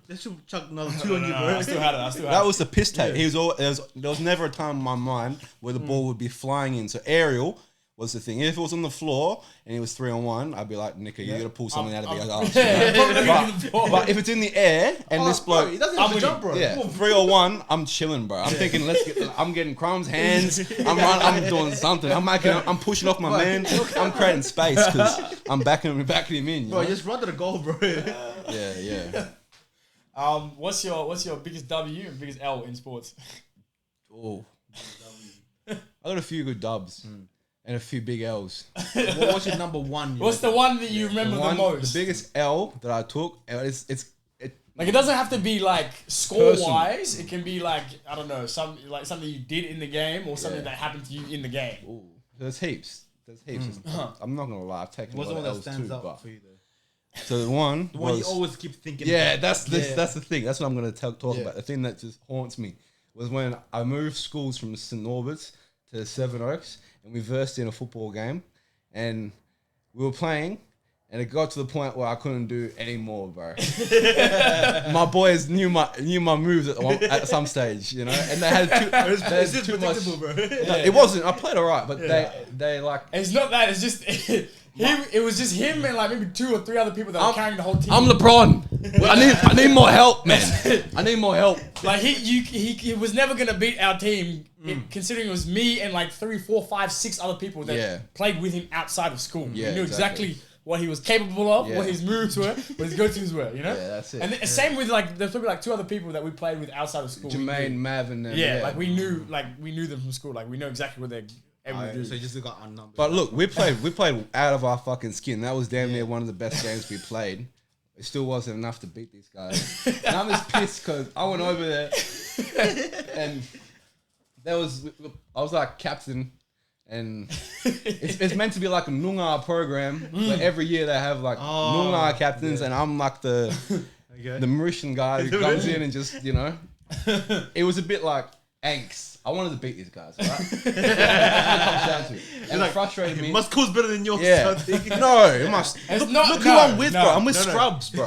They should chuck another 2 on you, bro. I still had it. That was the piss take. There was never a time in my mind where the ball would be flying in. So aerial was the thing. If it was on the floor and it was 3-on-1, I'd be like, Nicker, you gotta pull something out of the ass. But if it's in the air and this bloke, he doesn't have to jump, bro. Yeah, 3-on-1, I'm chilling, bro. I'm thinking, I'm getting crumbs, hands. I'm doing something. I'm pushing off my man. I'm creating space because I'm backing him in. Bro, just run to the goal, bro. Yeah. What's your biggest W and biggest L in sports? Oh, I got a few good dubs. And a few big L's. What's your number one? What's the one that you remember the most? The biggest L that I took, like it doesn't have to be like score wise. It can be like, I don't know, something you did in the game or something that happened to you in the game. Ooh, there's heaps. I'm not gonna lie, I've taken What's a the lot one of that L's stands too. out for you though? So the one you always keep thinking. Yeah, that's the thing. That's what I'm gonna talk about. The thing that just haunts me was when I moved schools from St. Norbert's to Seven Oaks, and we versed in a football game, and we were playing, and it got to the point where I couldn't do any more, bro. My boys knew my moves at some stage, you know, and they had too much. Bro. It wasn't. I played alright, but they like. It's not that. It's just it was just him and like maybe 2 or 3 other people that were carrying the whole team. I'm LeBron. I need more help, man. I need more help. Like he was never gonna beat our team, considering it was me and like 3, 4, 5, 6 other people that played with him outside of school. Yeah, we knew exactly what he was capable of, what his moves were, what his go-tos were. You know. Yeah, that's it. And same with like there's probably like 2 other people that we played with outside of school. Jermaine, Mav, and them. Yeah, like we knew them from school. Like we know exactly what they're able to do. So you just got unnumbered. But look, we played out of our fucking skin. That was damn near one of the best games we played. It still wasn't enough to beat these guys. And I'm just pissed because I went over there and I was like captain, and it's meant to be like a Noongar program where every year they have like Noongar captains, and I'm like the Mauritian guy who comes in and just, you know, it was a bit like angst. I wanted to beat these guys, right? That's what it comes down to. And it frustrated me. Muscle's better than yours. Yeah. No, it must. Look who I'm with, bro. I'm with Scrubs, bro.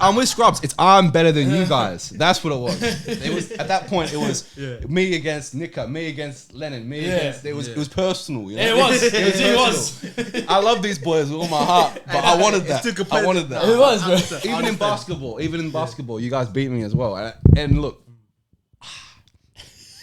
I'm with Scrubs. I'm better than you guys. That's what it was. It was at that point. It was me against Nika, me against Lennon, me against. It was personal. You know? It was. I love these boys with all my heart, but I wanted that. I wanted that. It was, bro. Even in basketball, you guys beat me as well. And look.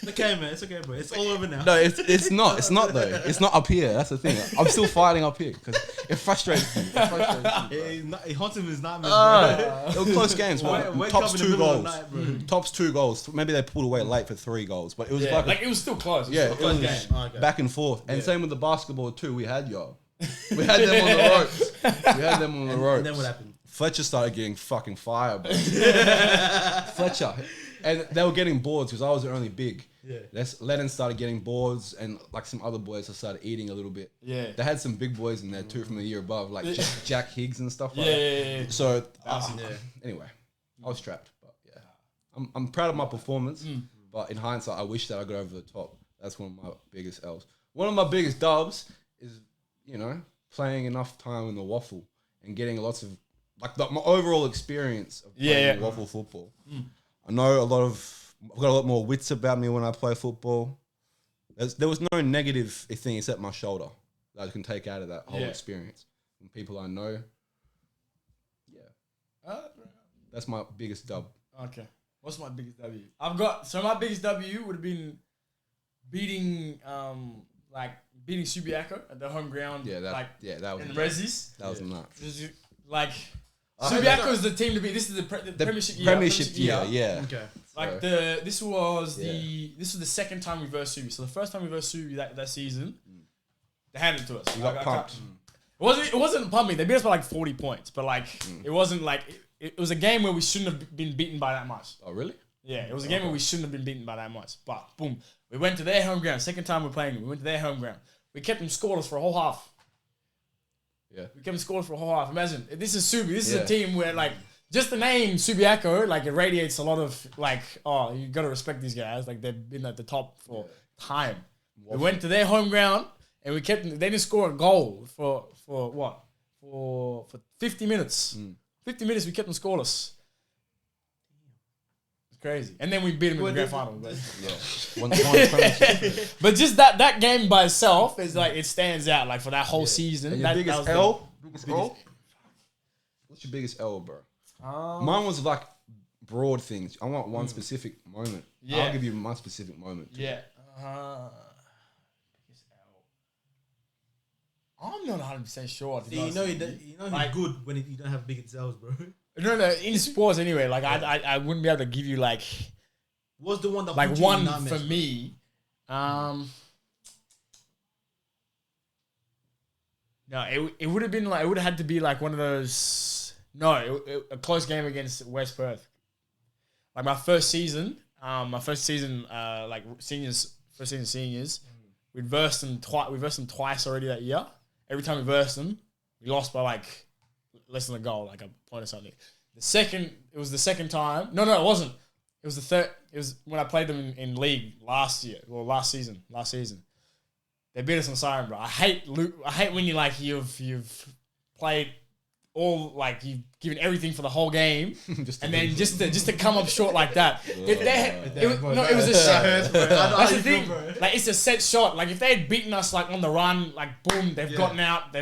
It's okay, man. It's okay, bro. It's all over now. No, it's not. It's not though. It's not up here. That's the thing. I'm still fighting up here because it frustrates me. It haunts him in his nightmares, They were close games. Tops 2 goals. Night, Tops 2 goals. Maybe they pulled away late for 3 goals, but it was like it was still close. Yeah, it was back and forth. And same with the basketball too. We had We had them on the ropes. And then what happened? Fletcher started getting fucking fire, bro. Fletcher. And they were getting boards because I was the only big. Yeah. Lennon started getting boards, and like some other boys started eating a little bit. Yeah. They had some big boys in there too from the year above, like Jack Higgs and stuff like that. Yeah. So anyway, I was trapped, but I'm proud of my performance. But in hindsight, I wish that I got over the top. That's one of my biggest L's. One of my biggest dubs is, you know, playing enough time in the waffle and getting lots of like my overall experience of playing waffle football. I know I've got a lot more wits about me when I play football. There was no negative thing except my shoulder that I can take out of that whole experience. From people I know. Yeah. That's my biggest dub. Okay. What's my biggest W? My biggest W would have been beating Subiaco at the home ground. Yeah, that was in the Resis. That was nuts. Like Subiaco is the team to beat. This is the premiership year. Premiership year, yeah. Okay. Like this was the second time we versed Subi. So the first time we versed Subi that season, they handed it to us. You got pumped. It wasn't pumping. They beat us by like 40 points, but like it wasn't like it was a game where we shouldn't have been beaten by that much. Oh really? Yeah, it was a game where we shouldn't have been beaten by that much. But boom, we went to their home ground. Second time we're playing, we went to their home ground. We kept them scoreless for a whole half. Yeah. We kept them scoreless for a whole half. Imagine, this is Subi. This is a team where like just the name Subiaco, like it radiates a lot of like, oh, you gotta respect these guys. Like they've been at the top for time. We went to their home ground and we kept them. They didn't score a goal for what? For 50 minutes. 50 minutes we kept them scoreless. It's Crazy. And then we beat them in the grand final. But, but just that game by itself is like, it stands out like for that whole season. And your biggest L? Biggest L? What's your biggest L, bro? Mine was like broad things. I want one specific moment. Yeah. I'll give you my specific moment. Yeah. Biggest L. I'm not 100% sure. You know he's good when you don't have biggest L's, bro. No, in sports anyway. Like I wouldn't be able to give you like. What's the one that like one for me? No, it would have been like, it would have had to be like one of those. No, a close game against West Perth. Like my first season, like seniors, we versed them twice. We versed them twice already that year. Every time we versed them, we lost by like less than a goal, like a point or something. It was the second time. No, it wasn't. It was the third. It was when I played them in league last season. They beat us on siren, bro. I hate when you like you've played all, like you've given everything for the whole game, and then just to come up short like that. If it was a shot. That's the thing. Like it's a set shot. Like if they had beaten us like on the run, like boom, they've gotten out.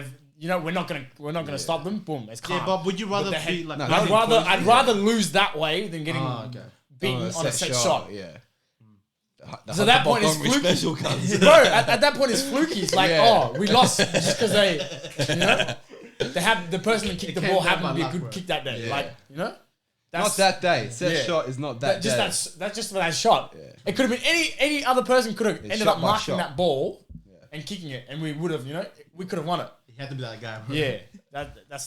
We're not gonna stop them. Boom, it's calm. Yeah, but would you rather be like? I'd rather lose that way than getting beaten on a set shot. Yeah. So that point is fluky. Bro, at that point it's fluky. It's like, we lost just because they have the person that kicked the ball happened to be a good kick that day. Yeah. Like, that's not that day. Set shot is not that day. That's just for that shot. Yeah. It could have been any other person could have ended up marking that ball and kicking it, and we would have, we could have won it. You had to be that guy, bro. Yeah,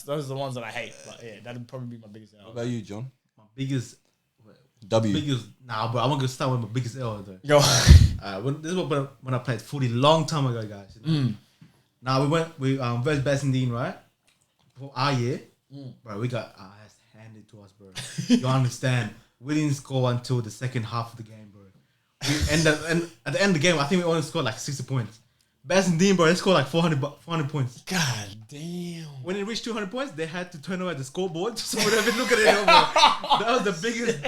those are the ones that I hate. But yeah, that'd probably be my biggest L. What about you, John? My biggest W. Nah, bro. I'm gonna start with my biggest L though. Go. This is when I played footy long time ago, guys. Now we versed Bassendean, right? For our year, bro, we got our ass handed to us, bro. You understand? We didn't score until the second half of the game, bro. And at the end of the game, I think we only scored like 60 points. Bassendean, bro, they scored like 400 points. God damn. When it reached 200 points, they had to turn over the scoreboard so we would look at it, bro. That was the biggest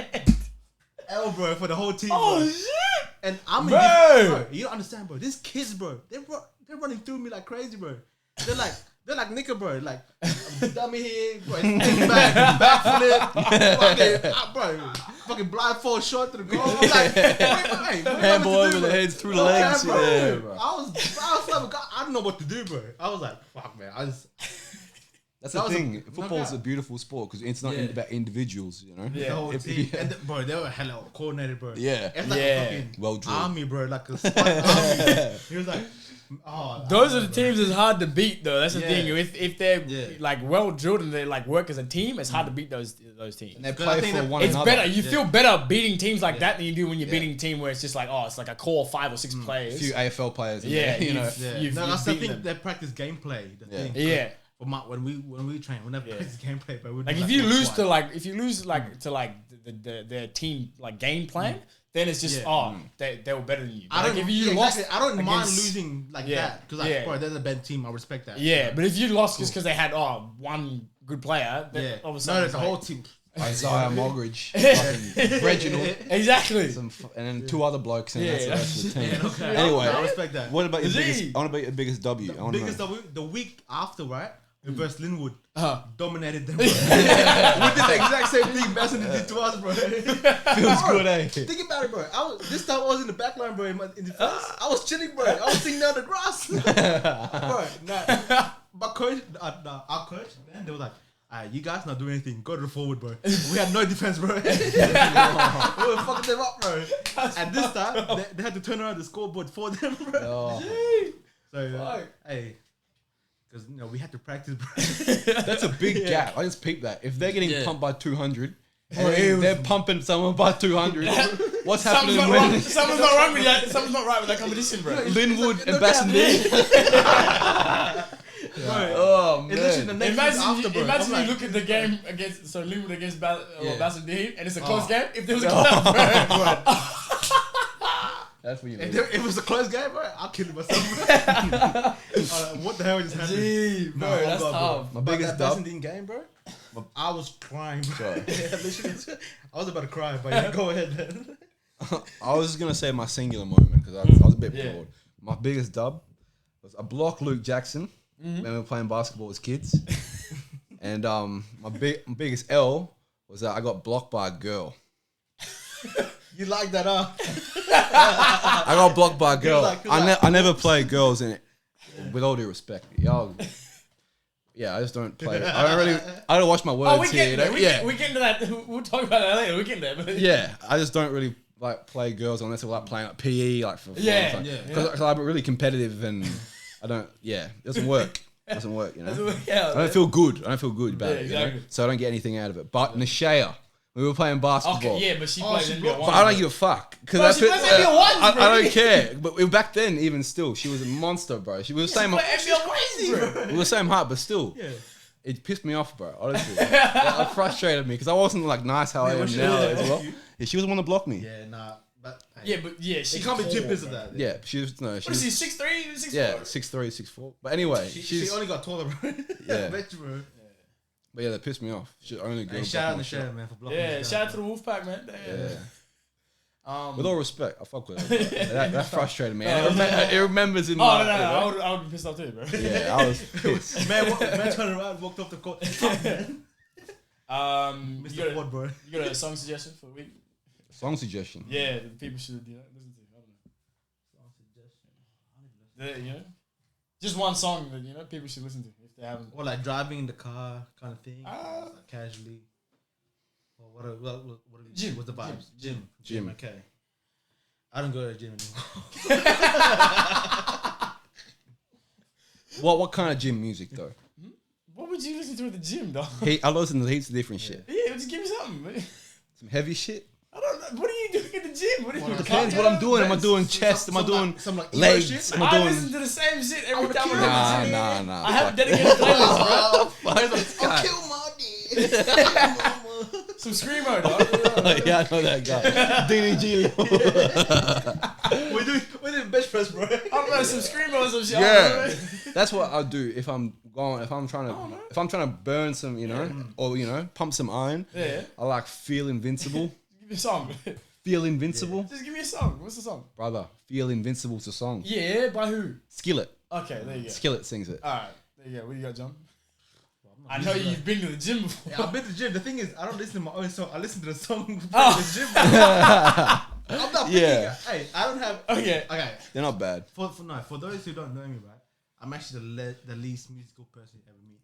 L, bro, for the whole team. Oh, bro. shit. And I'm bro, you don't understand, bro. These kids, bro, they're running through me like crazy, bro. They're like Nicker, bro. Like, dummy here, bro. Backflip, bro. Fucking blindfold shot to the goal. I'm like, handball over the heads through the legs. Yeah, bro. I was like, I don't know what to do, bro. I was like, fuck, man. That's the thing. Football's a beautiful sport because it's not about individuals, Yeah. The whole team. And bro, they were hella coordinated, bro. Yeah. It's like a fucking well drilled army, bro. Like a SWAT army. He was like, those are the teams that's hard to beat, though. That's the thing. If they're like well drilled and they like work as a team, it's hard to beat those teams. And they play for one another. It's better. You feel better beating teams like that than you do when you're beating a team where it's just like, it's like a core 5 or 6 players. A few AFL players. That's the thing. They practice gameplay. The thing. Yeah. When we train, we never practice gameplay. But like if you lose to their team like game plan. Then it's just they were better than you. I don't mind losing like that because bro, they're the best team. I respect that. Yeah, but if you lost just because they had one good player, then all of a sudden the whole team. Isaiah Mogridge, Reginald, exactly, and then 2 other blokes, and that's the rest of the team. Okay. Anyway, I respect that. What about your biggest? I want to be your biggest W. The week after, right? Versus Linwood, dominated them. Bro. We did the exact same thing Bassendean did to us, bro. Feels good, eh? Think about it, bro. This time I was in the back line, bro. In the first, I was chilling, bro. I was sitting down the grass, bro. But coach, our coach, man, they were like, "Alright, you guys not doing anything. Go to the forward, bro." We had no defense, bro. We were fucking them up, bro. And this time, they had to turn around the scoreboard for them, bro. So, hey. Because we had to practice, bro. That's a big gap. I just peeped that. If they're getting pumped by 200, and they're pumping someone by 200. What's happening? Someone's not right with that. Someone's not right with that competition, bro. Linwood and Bassendean. Oh man! Imagine you look at the game against Linwood against Bassendean, and it's a close game. If there was a close that's what you mean. If it was a close game, bro, I'll kill myself. What the hell just happened? Gee, bro, that's tough. My biggest Bassendean game, bro. I was crying, bro. I I was about to cry, but yeah, go ahead then. I was just gonna say my singular moment because I was a bit bored. My biggest dub was I blocked Luke Jackson when we were playing basketball as kids, and my biggest L was that I got blocked by a girl. You like that, huh? I got blocked by a girl. Like- I never play girls in it. With all due respect, y'all. Yeah, I just don't play. I don't watch my words Oh, we here. get there. Yeah, We get into that. We'll talk about that later. We get there. But yeah. I just don't really like play girls unless they're like playing like PE, like for Yeah, Because I'm really competitive and I don't. Yeah, it doesn't work. It doesn't work. You know. Yeah, I don't feel good. I don't feel good about Yeah, it. exactly. You know? So I don't get anything out of it. But Nashaya, we were playing basketball. Okay, yeah, but she plays NBA 1. But I don't give a fuck because Bro, she plays NBA 1, bro. I don't care. But back then, even still, she was a monster, bro. She was the same. crazy, bro. We were the same height, but still, Yeah. it pissed me off, bro. Honestly, it frustrated me because I wasn't like nice how I am now as well. Yeah, she was the one to block me. Yeah, nah. But Yeah, but yeah, she it can't be too pissed of that. Yeah, she was no. She What is was, he? 6'3", 6'4"? yeah, 6'3", 6'4". But anyway, She only got taller, bro. Yeah. Bet you, bro. But yeah, that pissed me off. She only girl. Hey, shout out blocked to my Share, man, for blocking Yeah, this shout guy, out to the Wolfpack, man. Damn. Yeah. With all respect, I fuck with her. That frustrated me. Oh, And it remembers in Oh, my. no, you know? I would be pissed off too, bro. Yeah, I was pissed. man, turned around, walked off the court. Mr. Mr. Ford, bro. You got a song suggestion for the week? Song suggestion. Yeah, that people should listen to. I don't know. Song suggestion. You know, just one song that people should listen to if they haven't. Or like driving in the car kind of thing. Ah. Like casually. Or what are we Gym. What's the vibes? Gym. Okay. I don't go to the gym anymore. What kind of gym music though? What would you listen to at the gym, dog? I listen to heaps of different shit. Yeah, just give me something. Some heavy shit. I don't know. What are you doing at the gym? What are you Depends what I'm doing. Am I doing chest? Am I doing some like emo legs? shit? Am I I doing? listen to the same shit every time I go to the gym. Nah. I have dedicated playlists, bro. I'll kill my Some screamo, dog. Yeah, I know that guy. DDG. We're doing bench press, bro. I don't know, some screamo or some shit. Yeah, that's what I do if I'm trying to burn some, or pump some iron. Yeah. I like Feel Invincible. Give me a song. Feel Invincible, Just give me a song. What's the song? brother. Feel Invincible's a song. Yeah, by who? Skillet. Okay, there you go. Skillet sings it. Alright, there you go. What do you got, John? I know you've been to the gym before. Yeah, I've been to the gym. The thing is, I don't listen to my own song. I listen to the song from Oh. the gym. I'm not picking Yeah. it. Hey, I don't have. Okay. Okay. They're not bad. For those who don't know me, right, I'm actually the least musical person you ever meet.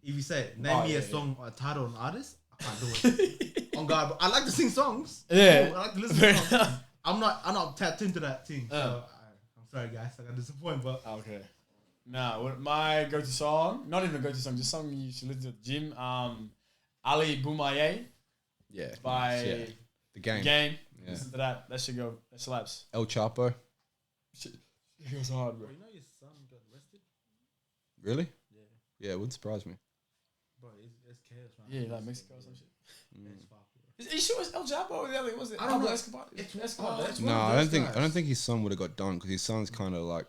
If you say, name me a song or a title or an artist, I can't do it. On God, but I like to sing songs. Yeah. Cool, I like to listen to songs. I'm not tapped into that thing. So I'm sorry, guys. I got disappointed, but Okay. Nah, my go-to song, not even a go-to song, just something you should listen to at the gym. Ali Boumaye Yeah. by The Game. Game. Yeah. Listen to that. That should go. That slaps. El Chapo. Shit. It goes hard, bro. you know your son got arrested? Really? Yeah, it wouldn't surprise me. Bro, it's chaos, man. Yeah, like Mexico or some shit. It's fucked, bro. Is he sure it's El Chapo or the other? Was it I don't Pablo know. Escobar? It's- Escobar. oh, right? it's No, one of I those don't guys. think his son would have got done because his son's kind of like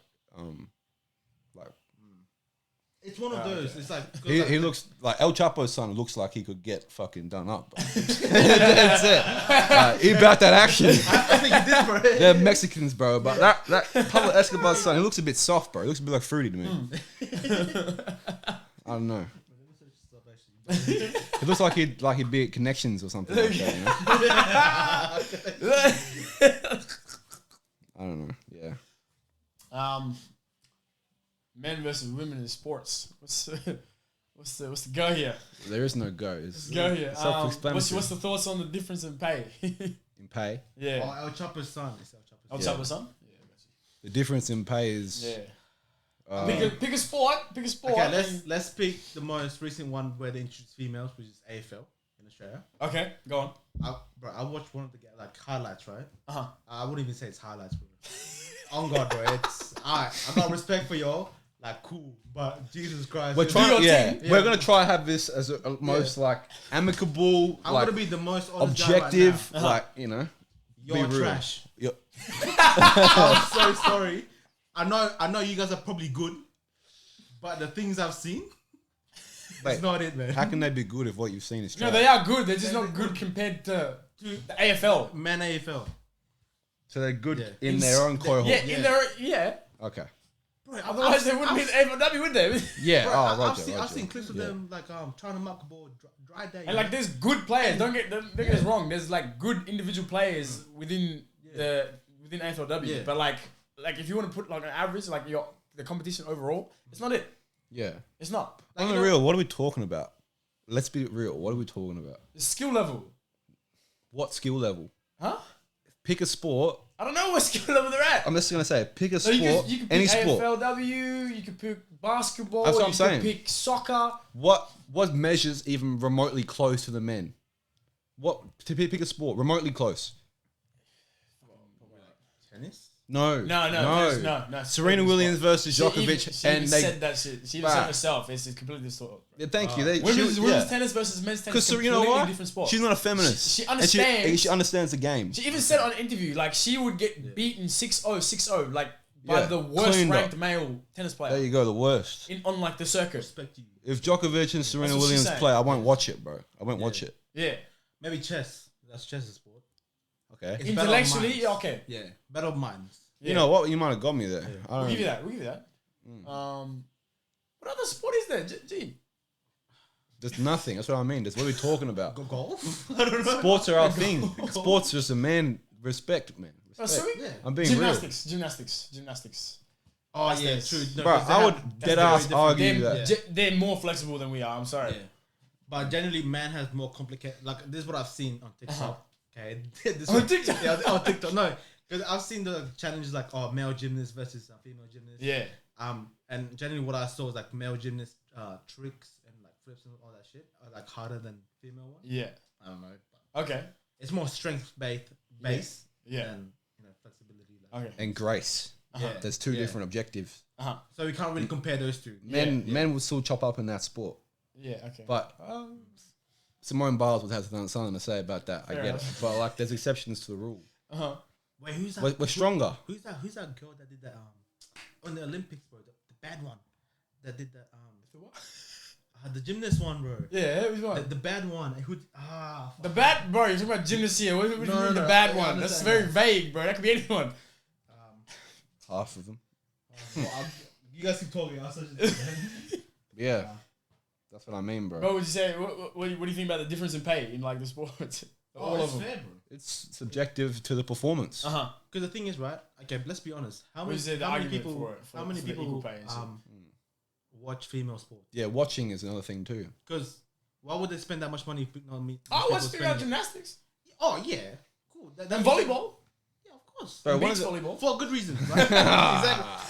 It's one of those. It's like he looks like El Chapo's son looks like he could get fucking done up. Bro. That's it. He about that action. I think he did, bro. They're Mexicans, bro. But that Pablo Escobar's son, he looks a bit soft, bro. He looks a bit like fruity to me. I don't know. It looks like he'd be at Connections or something like that. You know? I don't know. Yeah. Men versus women in sports. What's the go here? There is no go. It's Go here. self-explanatory. What's the thoughts on the difference in pay? In pay. Yeah. Oh, El Chapo's son. It's El Chapo's El son. Chapo's son? Yeah, The difference in pay is. yeah. Pick a sport. Pick a sport. Okay, let's pick the most recent one where they introduced females, which is AFL in Australia. Okay, go on. I watched one of the highlights, right? Uh-huh. I wouldn't even say it's highlights, bro. On God, bro. It's alright. I got respect for y'all. Like, cool. But Jesus Christ. We're trying, team. We're gonna try to have this as a most like amicable, I'm like gonna be the most honest guy objective, right now. like You're be real. trash. You're- I'm so sorry. I know you guys are probably good, but the things I've seen, Wait, it's not it, man. how can they be good if what you've seen is No, trash? they are good. They're just not good compared to to The AFL. men AFL. So they're good Yeah. in their own cohort. Yeah, in their Okay. Bro, Otherwise, they wouldn't be in the AFLW, would they? Yeah. Bro, Oh, Roger. I've seen Roger. clips of Yeah. them like trying to mark a ball dry day. And like, there's good players. Don't get us wrong. There's like good individual players within within AFLW. Yeah. But like if you want to put like an average, like the competition overall, it's not it. Yeah. It's not. On the real, what are we talking about? Let's be real. What are we talking about? The skill level. What skill level? Huh? Pick a sport. I don't know what skill level they're at. I'm just gonna say, pick a So sport. you could Any pick sport. AFLW, you could pick basketball, That's what you I'm saying. could pick soccer. What measures even remotely close to the men? What to pick a sport remotely close? tennis. No. No. Serena Williams versus Djokovic, She and even they. said that shit. She even said it herself. It's completely sort of. Yeah, thank you. Women's tennis versus men's tennis. Because you know completely what? different sport. She's not a feminist. She And understands. she understands the game. She even said on an interview, like she would get beaten 6-0, 6-0, like by Yeah, the worst cleaned ranked up. male tennis There player you go. The worst. on like the circuit. Respect you. If Djokovic and Serena what she's Williams saying. play, I won't watch it, bro. I won't watch it. Yeah, Maybe chess. That's chess sport. Okay. It's battle of intellectually, minds. okay. Yeah, battle of minds. Yeah. You know what? You might have got me there. I We'll don't give you that. We'll give you that. What other sport is there? Gee. There's nothing. That's what I mean. That's what are we talking about. Golf. I don't know. Sports are our thing. Sports just a man. Respect, man. Respect. Swimming? Yeah. I'm being real. Gymnastics. Oh That's yeah, theirs. true. No, Bro, 'cause they I have- would that's dead very ass different. argue They're, that. they're more flexible than we are. I'm sorry. Yeah. But generally, man has more complicated. Like this is what I've seen on TikTok. Uh-huh. Okay, this On one- TikTok? Yeah, on TikTok. No, because I've seen the challenges like male gymnast versus female gymnast. Yeah. And generally what I saw was like male gymnast tricks and like flips and all that shit are like harder than female ones. Yeah. I don't know. But Okay. it's more strength base Yeah. than flexibility. Like. Okay. And grace. Yeah. There's two different objectives. So we can't really compare those two. Men will still chop up in that sport. Yeah. Okay. But Simone Biles would have something to say about that. I Fair get enough. it. But like, there's exceptions to the rule. Wait, who's that? We're stronger. Who's that girl that did that on the Olympics, bro? The bad one that did that the gymnast one, bro. Yeah. Who's one? The bad one. Who? The bad, bro. You're talking about gymnasts here. What do you mean the bad one? That's very vague, bro. That could be anyone. Half of them. You guys keep talking. I'll search it. Yeah. That's what I mean, bro. What would you say? What do you think about the difference in pay in like the sports? All of them. fair, bro. It's subjective to the performance. Because the thing is, right? Okay, let's be honest. How What many, is the how many argument people? for it, how many for the people equal pay and shit? watch female sports? Yeah, watching is another thing too. Because why would they spend that much money? On me? Oh, what's female gymnastics? Oh yeah, cool. And volleyball. Yeah, of course. Bro, Beach volleyball. For good reason, right?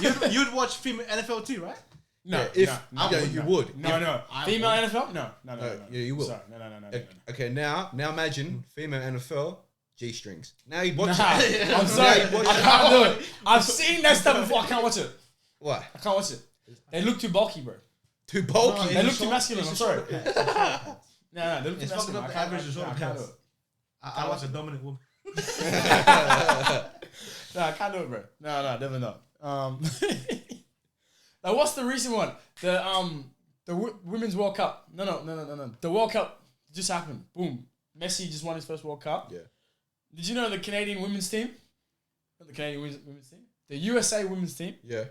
Exactly. You'd watch female NFL too, right? No, if no, you would. no. Female NFL? No. Yeah, you will. Sorry, no. Okay, now imagine female NFL G-strings. Now you'd watch Nah, it. I'm sorry. I can't do it. I've seen that stuff before. I can't watch it. What? I can't watch it. They look too bulky, bro. Too bulky. They look too masculine. I'm sorry. No, they look too It's fucking masculine. up I the can't average do of it. shoulder I can't do pads. it. I watch a dominant woman. No, I can't do it, bro. No, definitely not. Now, what's the recent one? The Women's World Cup. No. The World Cup just happened. Boom. Messi just won his first World Cup. Yeah. Did you know the Canadian women's team? Not the Canadian women's team. The USA women's team. Yeah.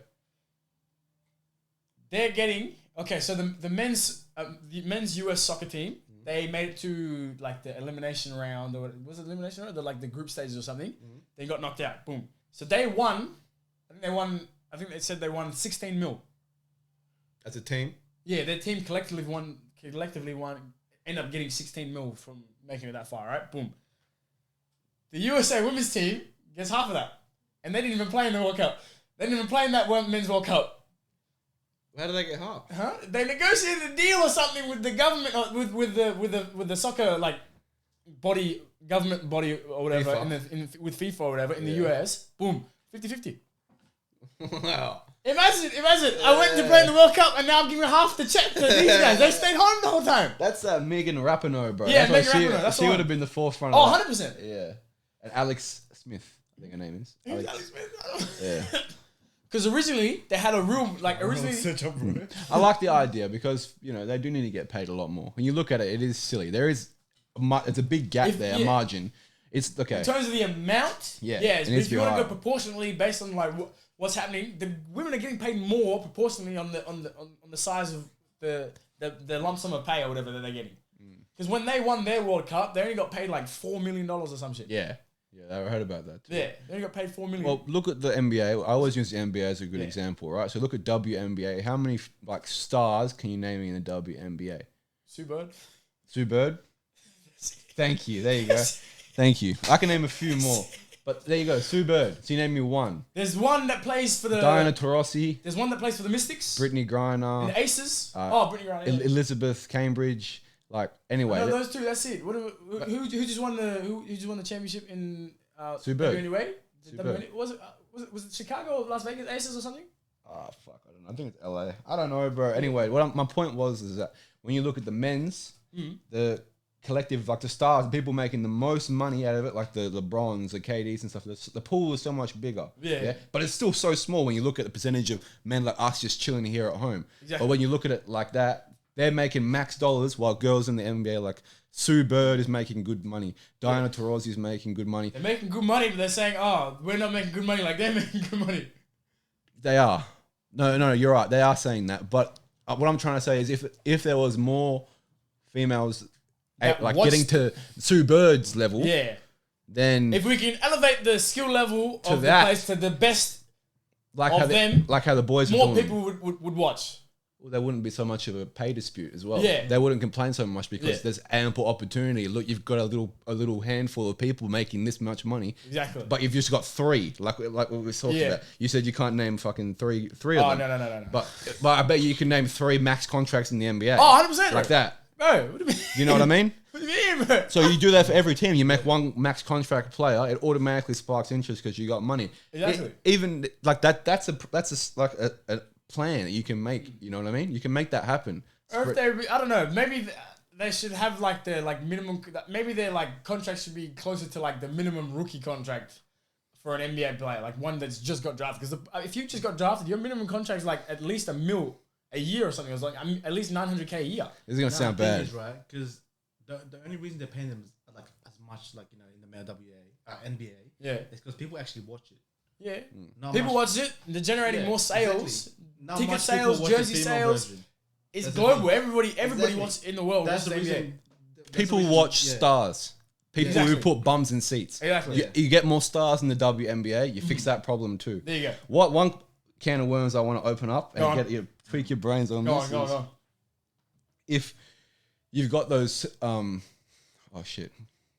They're getting okay. So the men's US soccer team. They made it to like the elimination round, or was it elimination round? The group stages or something. They got knocked out. Boom. So they won. I think they said they won 16 mil. As a team. Yeah, their team collectively won. End up getting 16 mil from making it that far. Right. Boom. The USA women's team gets half of that, and they didn't even play in the World Cup. They didn't even play in that men's World Cup. How did they get half? Huh? They negotiated a deal or something with the government, with the soccer like government body or whatever, FIFA. with FIFA or whatever in the US. Boom, 50-50. Wow. Imagine! I went to play in the World Cup and now I'm giving half the check to these guys. They stayed home the whole time. That's Megan Rapinoe, bro. Yeah, That's Megan why Rapinoe, that's she the would one. have been the forefront. Oh, of that. 100%. Yeah. And Alex Smith, I think her name is. Who's Alex Smith? Yeah. Because originally they had a rule, like originally. I like the idea because, they do need to get paid a lot more. When you look at it, it is silly. There is it's a big gap there, a margin. It's okay. In terms of the amount, yeah. But if you want to go proportionally based on like what's happening, the women are getting paid more proportionally on the size of the lump sum of pay or whatever that they're getting. Because when they won their World Cup, they only got paid like $4 million or some shit. Yeah, I heard about that too. Yeah, they only got paid $4 million. Well, look at the NBA. I always use the NBA as a good example, right? So look at WNBA. How many like stars can you name in the WNBA? Sue Bird. Sue Bird. Thank you. There you go. Thank you. I can name a few more, but there you go. Sue Bird. So you name me one. There's one that plays for the Diana Taurasi. There's one that plays for the Mystics. Brittany Griner. And the Aces. Brittany Griner. Yeah. Elizabeth Cambridge. Like anyway. No, those two. That's it. Who just won the championship in Sue Bird. WNBA? Was it Chicago or Las Vegas Aces or something? Oh fuck, I don't know. I think it's LA. I don't know, bro. Anyway, my point is that when you look at the men's, the collective, like the stars, people making the most money out of it, like the LeBrons, the KDs and stuff. The pool is so much bigger. Yeah. But it's still so small when you look at the percentage of men like us just chilling here at home. Exactly. But when you look at it like that, they're making max dollars while girls in the NBA like Sue Bird is making good money. Diana Taurasi is making good money. They're making good money, but they're saying, "Oh, we're not making good money like they're making good money." They are. No, you're right. They are saying that. But what I'm trying to say is, if there was more females getting to Sue Bird's level, then if we can elevate the skill level of the place to the best of them, like how the boys, more people would watch. Well, there wouldn't be so much of a pay dispute as well. Yeah. They wouldn't complain so much because there's ample opportunity. Look, you've got a little handful of people making this much money. Exactly. But you've just got three, like what we were talking about. You said you can't name fucking three of them. Oh, no. But I bet you can name 3 max contracts in the NBA. Oh, 100%. Like that. Bro, what do you mean? You know what I mean? What do you mean, bro? So you do that for every team. You make one max contract player, it automatically sparks interest because you got money. Exactly. Even like that. That's a plan that you can make. You know what I mean? You can make that happen. Or if I don't know, maybe they should have like the minimum. Maybe their like contract should be closer to like the minimum rookie contract for an NBA player, like one that's just got drafted. Because if you just got drafted, your minimum contract is like at least $1 million a year or something. It was like at least $900K a year. This is gonna sound bad, is, right? Because the only reason they're paying them like as much, like in the male NBA, is because people actually watch it. Yeah, people watch it. They're generating more sales. Exactly. Ticket sales, jersey sales. It's global. Everybody wants it in the world. That's the reason. People watch stars. People who put bums in seats. Exactly. You get more stars in the WNBA. You fix that problem too. There you go. What one can of worms I want to open up and get you tweak your brains on this. Go on. If you've got those, oh shit,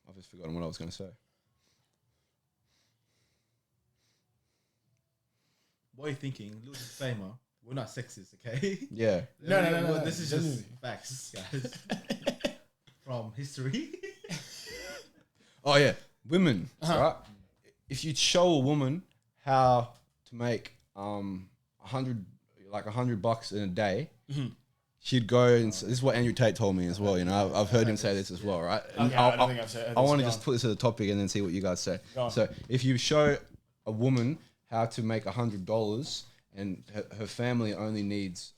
I've just forgotten what I was going to say. What are you thinking? Little disclaimer. We're not sexist, okay? Yeah. No. This is just facts, guys. From history. Oh yeah, women, right? If you show a woman how to make $100 in a day, she'd go and this is what Andrew Tate told me as well. You know, I've heard him say this as well, right? Okay, I don't think I've said. I want to just put this as a topic and then see what you guys say. So if you show a woman how to make $100 and her family only needs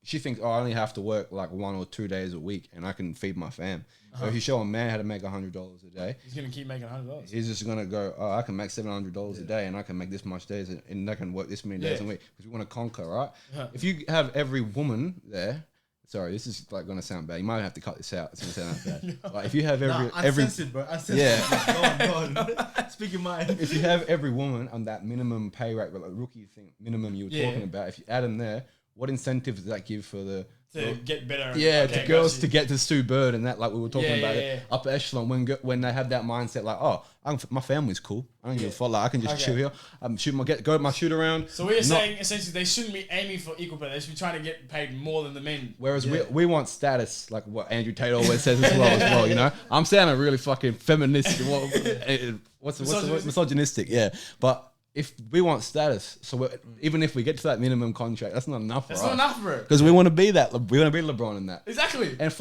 she thinks I only have to work like 1 or 2 days a week and I can feed my fam. So if you show a man how to make $100 a day, he's gonna keep making $100. He's just gonna go, I can make $700 a day and I can make this much days and I can work this many days a week because we want to conquer, right? If you have every woman there. Sorry, this is like gonna sound bad. You might have to cut this out. It's gonna sound that bad. Like if you have uncensored, bro. Uncensored. Go on. Speak your mind. If you have every woman on that minimum pay rate, like rookie thing, minimum you were talking about, if you add them there, what incentive does that give for the get better? To girls to get to Sue Bird and that, like we were talking about it, upper echelon when they have that mindset, like my family's cool. I don't give a fuck. Like I can just chill here. Go my shoot around. So we're saying essentially they shouldn't be aiming for equal pay. They should be trying to get paid more than the men. Whereas we want status, like what Andrew Tate always says as well. You know, I'm sounding really fucking feminist. What's misogynistic? Yeah, but. If we want status, so even if we get to that minimum contract, that's not enough for us. That's not enough for it. Because we want to be that. We want to be LeBron in that. Exactly. And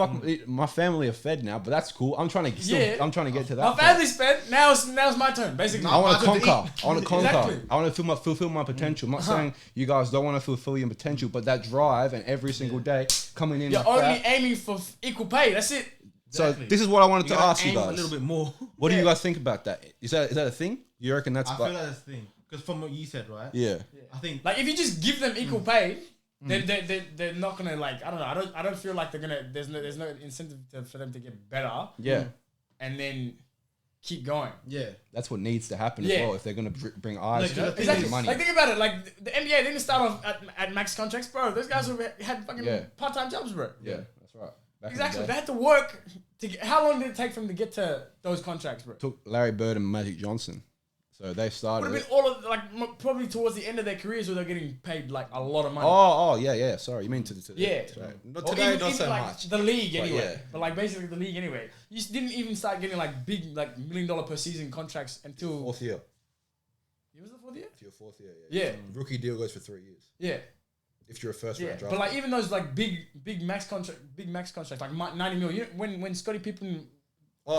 my family are fed now, but that's cool. I'm trying to I'm trying to get to that. My family's fed. Now it's my turn. Basically, I want to conquer. I want to conquer. Exactly. I want to fulfill my potential. I'm not saying you guys don't want to fulfill your potential, but that drive and every single day coming in. You're only aiming for equal pay. That's it. So Exactly. this is what I wanted to gotta ask you aim a guys. little bit more. What do you guys think about that? Is that a thing? You reckon that's I feel like that's the thing. Because from what you said, right? yeah. I think Like if you just give them equal pay, they're not gonna like. I don't know. I don't feel like they're gonna. There's no incentive for them to get better. Yeah. And then keep going. yeah. That's what needs to happen Yeah. as well if they're going to bring eyes Look, to the thing Exactly. is- money. Like think about it. Like the NBA, they didn't start off at max contracts, bro. Those guys had fucking Yeah. part-time jobs, bro. yeah, that's right. Back in the Exactly. day. They had to work to get. How long did it take for them to get to those contracts, bro? Took Larry Bird and Magic Johnson. So they Would started have it. been all of probably towards the end of their careers where they're getting paid like a lot of money. Oh, yeah. Sorry, you mean to Yeah. today. Not Or today, even, not even so like much. the league But anyway. yeah. But like basically the league anyway. You didn't even start getting like big like $1 million per season contracts until Fourth year. it was the fourth year? If you're fourth year, Yeah. Rookie deal goes for 3 years. Yeah. If you're a first Yeah. round draft. But like even those like big max contracts like 90 million. You know, when Scottie Pippen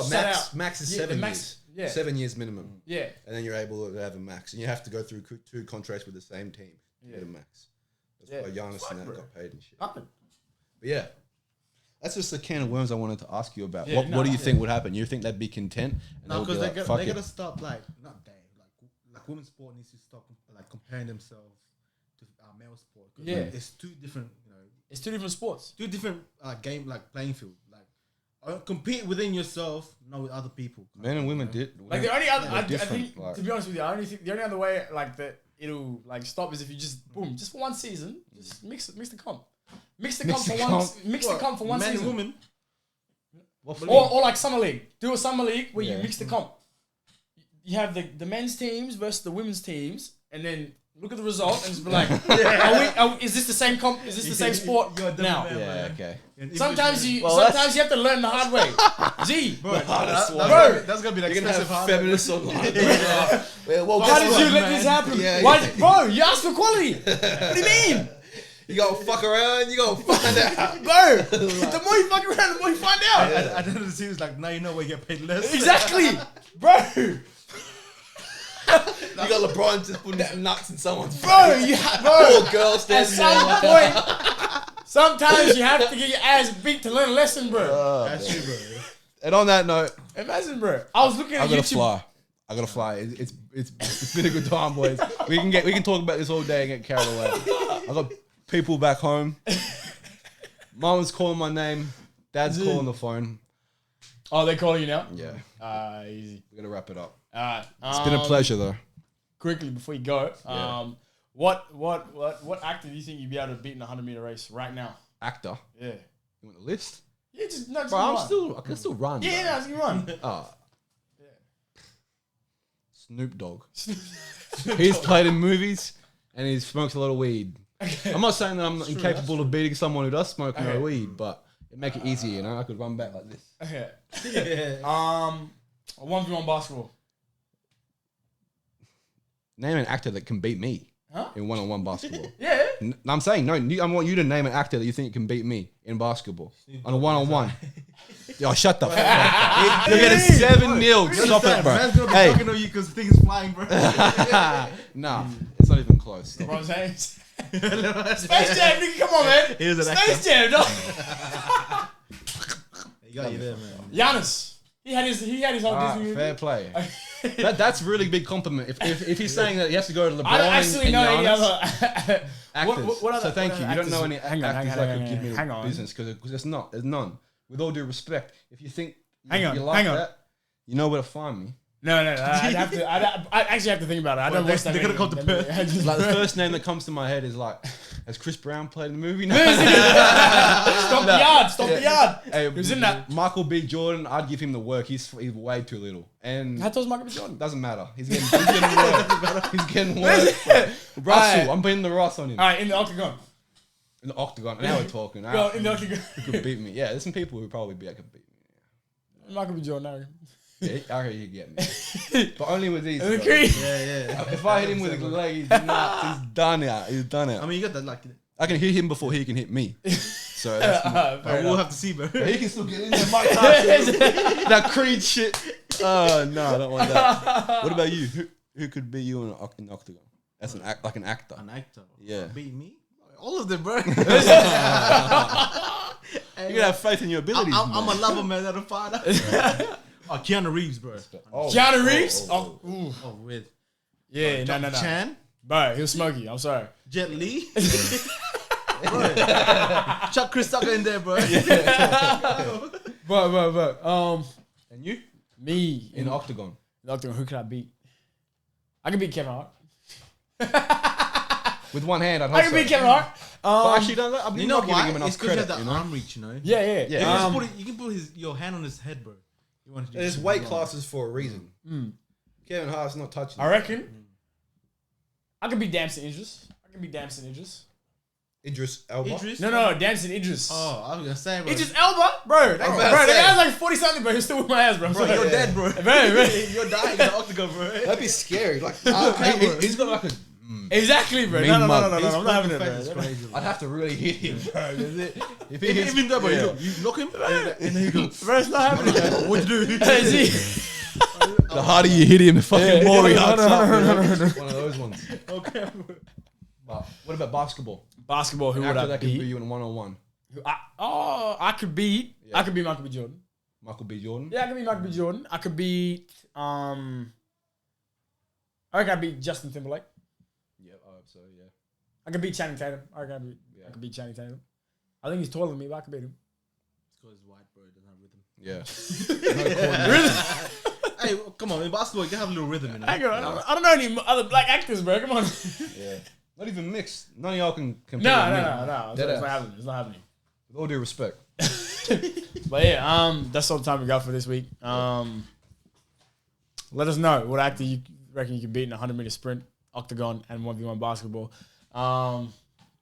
set out- max is Yeah, 7 the max- years. yeah. 7 years minimum. yeah. And then you're able to have a max. And you have to go through 2 contracts with the same team to Yeah. get a max. That's Yeah. why Giannis Fuck, and that bro. got paid and shit. Nothing. But yeah. That's just the can of worms I wanted to ask you about. Yeah, what do you yeah. think would happen? You think they'd be content? And No, they'll be because like, fuck they it. gotta stop like women's sport needs to stop like comparing themselves to male sport. 'Cause, Yeah. like, it's two different, It's two different sports. two different game like playing field. Like compete within yourself, not with other people. Men and women did. Like the only other, They're I different, think, like- to be honest with you, I only think the only other way like that it'll like stop is if you just boom, just for one season, just mix the comp, mix the comp for one Men season, and women. or like summer league. Do a summer league where you mix the comp. You have the men's teams versus the women's teams, and then look at the result and just be like, is this the same comp? Is this the same sport You're a double now? man, Yeah, man. okay. And Sometimes you Well, sometimes you have to learn the hard way. G, Bro, that's gonna be like You're gonna expensive have hard. feminists online. Well, how guess did you what, let man? this happen? Yeah, Why, bro? You asked for quality. What do you mean? You gotta fuck around, you gotta find out. Bro, the more you fuck around, the more you find out. At the end of the season, it's like now you know where you get paid less. Exactly, bro. You got LeBron just putting his nuts in someone's Bro, bro. Poor girl At standing some there. point, sometimes you have to get your ass beat to learn a lesson, bro. That's true, bro. And on that note, Imagine, bro. I was looking I at gotta YouTube. fly. I gotta fly. It's been a good time, boys. We can talk about this all day and get carried away. I got people back home. Mama's calling my name. Dad's calling the phone. Oh, they're calling you now. Yeah, Easy. we gotta wrap it up. Alright. It's been a pleasure, though. Quickly before you go, Yeah. what actor do you think you'd be able to beat in a 100-meter race right now? Actor. Yeah. You want the list? Yeah, just no. Just Bro, one. I can still run. Yeah, bro. no, just run. Oh. Snoop Dogg. He's played in movies and he smokes a lot of weed. I'm not saying that I'm incapable of beating someone who does smoke no weed, but it make it easier, you know. I could run back like this. Okay. Yeah. 1v1 basketball. Name an actor that can beat me Huh? in one-on-one basketball. Yeah. I'm saying no. I want you to name an actor that you think can beat me in basketball on a one-on-one. Yo, shut the fuck up. You're getting 7-0. Stop it, bro. Man's gonna be Hey, talking to you because things flying, bro. nah, it's not even close. What I'm saying? Space Jam, nigga, come on, man. He was an Space Jam, dog. You got you there, man. Giannis. He had his whole Disney movie. Fair play. That's really big compliment. If he's saying that he has to go to LeBron I don't actually and know any Giannis, other actors. what other- So thank what you. other You don't know actors- any hang on, actors hang that on, could give me hang the on. business because there's none. With all due respect, if you think Hang on, you like hang on. that, you know where to find me. No, I'd actually have to think about it. I don't watch that. they're gonna come to Perth. Like the first name that comes to my head is like, has Chris Brown played in the movie? No. Stop the yard. Stop the yard. Hey, He was in that. Michael B. Jordan, I'd give him the work. He's way too little, and How tall's Michael B. Jordan? doesn't matter. He's getting work. He's getting work. Russell, Alright. I'm putting the Ross on him All right, in the octagon. in the octagon. Now we're talking. Go in the octagon. Who could beat me? Yeah, there's some people who probably could beat me. Michael B. Jordan. Yeah, I reckon you get me, but only with these. And the bro. Creed. Yeah. If I hit him with a leg, he's done out. He's done out. I mean, you got that like. I can hit him before he can hit me. So that's Fair We'll enough. have to see, bro. he can still get in there. Mike Tyson, that Creed shit. Oh no, I don't want that. What about you? Who could beat you in an octagon? That's an like an actor. An actor. Yeah. Beat me? All of them, bro. Hey, You gotta have faith in your abilities. I'm a lover, man, not a fighter. Oh, Keanu Reeves, bro. Keanu Reeves? Oh, With yeah, no. Chan, Bro, he was smoky. I'm sorry. Jet Li. Bro. Chuck Chris Tucker in there, bro. But. And you? Me In the octagon. Who could I beat? I can beat Kevin Hart. With one hand, I'd hope I can beat Kevin Hart. But actually, I'm You know not giving why? him enough It's because you have credit. the arm reach, you know. Yeah. You can put your hand on his head, bro. You want to do There's something weight wrong. classes for a reason. Kevin Hart's not touching. I reckon I could beat Damson Idris. Idris Elba. Idris? No, Damson Idris. Oh, I was gonna say, bro. Idris Elba, bro. That guy's like 40 something, but he's still with my ass, bro. Bro, you're dead, bro. Man. You're dying in the octagon, bro. That'd be scary. Like, he's got like a. Exactly, bro. Mean No. mug. I'm not having it, It's bro. crazy, bro. I'd have to really hit him, bro. If he hits, Even though, bro, you knock him, and then you go, Bro, it's not happening. what you do? Hey, see? the harder you hit him, the fucking more he hucks up. No. One of those ones. Okay, bro. But what about basketball? Basketball, who would Actor I that can beat beat? you in 1-on-1. I could beat. Yeah. I could beat Michael B. Jordan. Michael B. Jordan. Yeah, I could beat Michael B. Jordan. I could beat. I reckon I beat Justin Timberlake. Yeah, I hope so. Yeah. I could beat Channing Tatum. I could beat Channing Tatum. I think he's taller than me, but I could beat him. It's because he's white, bro. It doesn't have rhythm. Yeah. Really? Hey, come on. In basketball, you can have a little rhythm, you know. I don't know any other black actors, bro. Come on. Yeah. Not even mixed. None of y'all can compete. No. with me. It's not happening. It's not happening. With all due respect. But yeah, that's all the time we got for this week. Let us know what actor you reckon you can beat in a 100-meter sprint, octagon, and 1v1 basketball.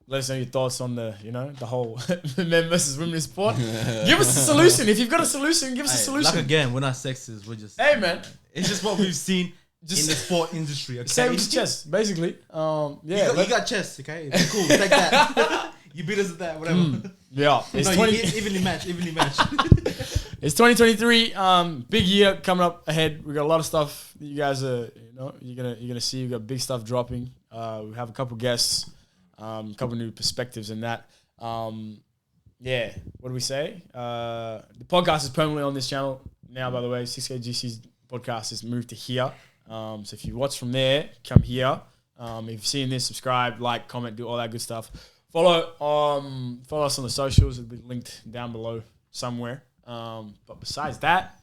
Let us know your thoughts on the whole men versus women in sport. Give us a solution. If you've got a solution, give us a solution. Like again, we're not sexist. We're just. Hey, man. It's just what we've seen in the sport industry. Okay? Same with chess, basically. Yeah. You got chess, okay? It's cool. Take that. You beat us at that, whatever. Yeah. It's No, 20 evenly matched. It's 2023. Big year coming up ahead. We got a lot of stuff that you guys are, you're gonna see. We got big stuff dropping. We have a couple guests, a couple new perspectives in that. Yeah. What do we say? The podcast is permanently on this channel now. By the way, 6KGC's podcast has moved to here. So if you watch from there, come here. If you've seen this, subscribe, like, comment, do all that good stuff. Follow us on the socials. It'll be linked down below somewhere. But besides that,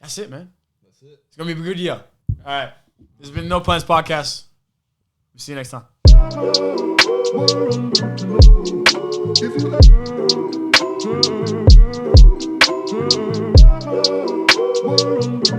that's it, man. That's it. It's gonna be a good year. All right. This has been No Plans Podcast. We'll see you next time.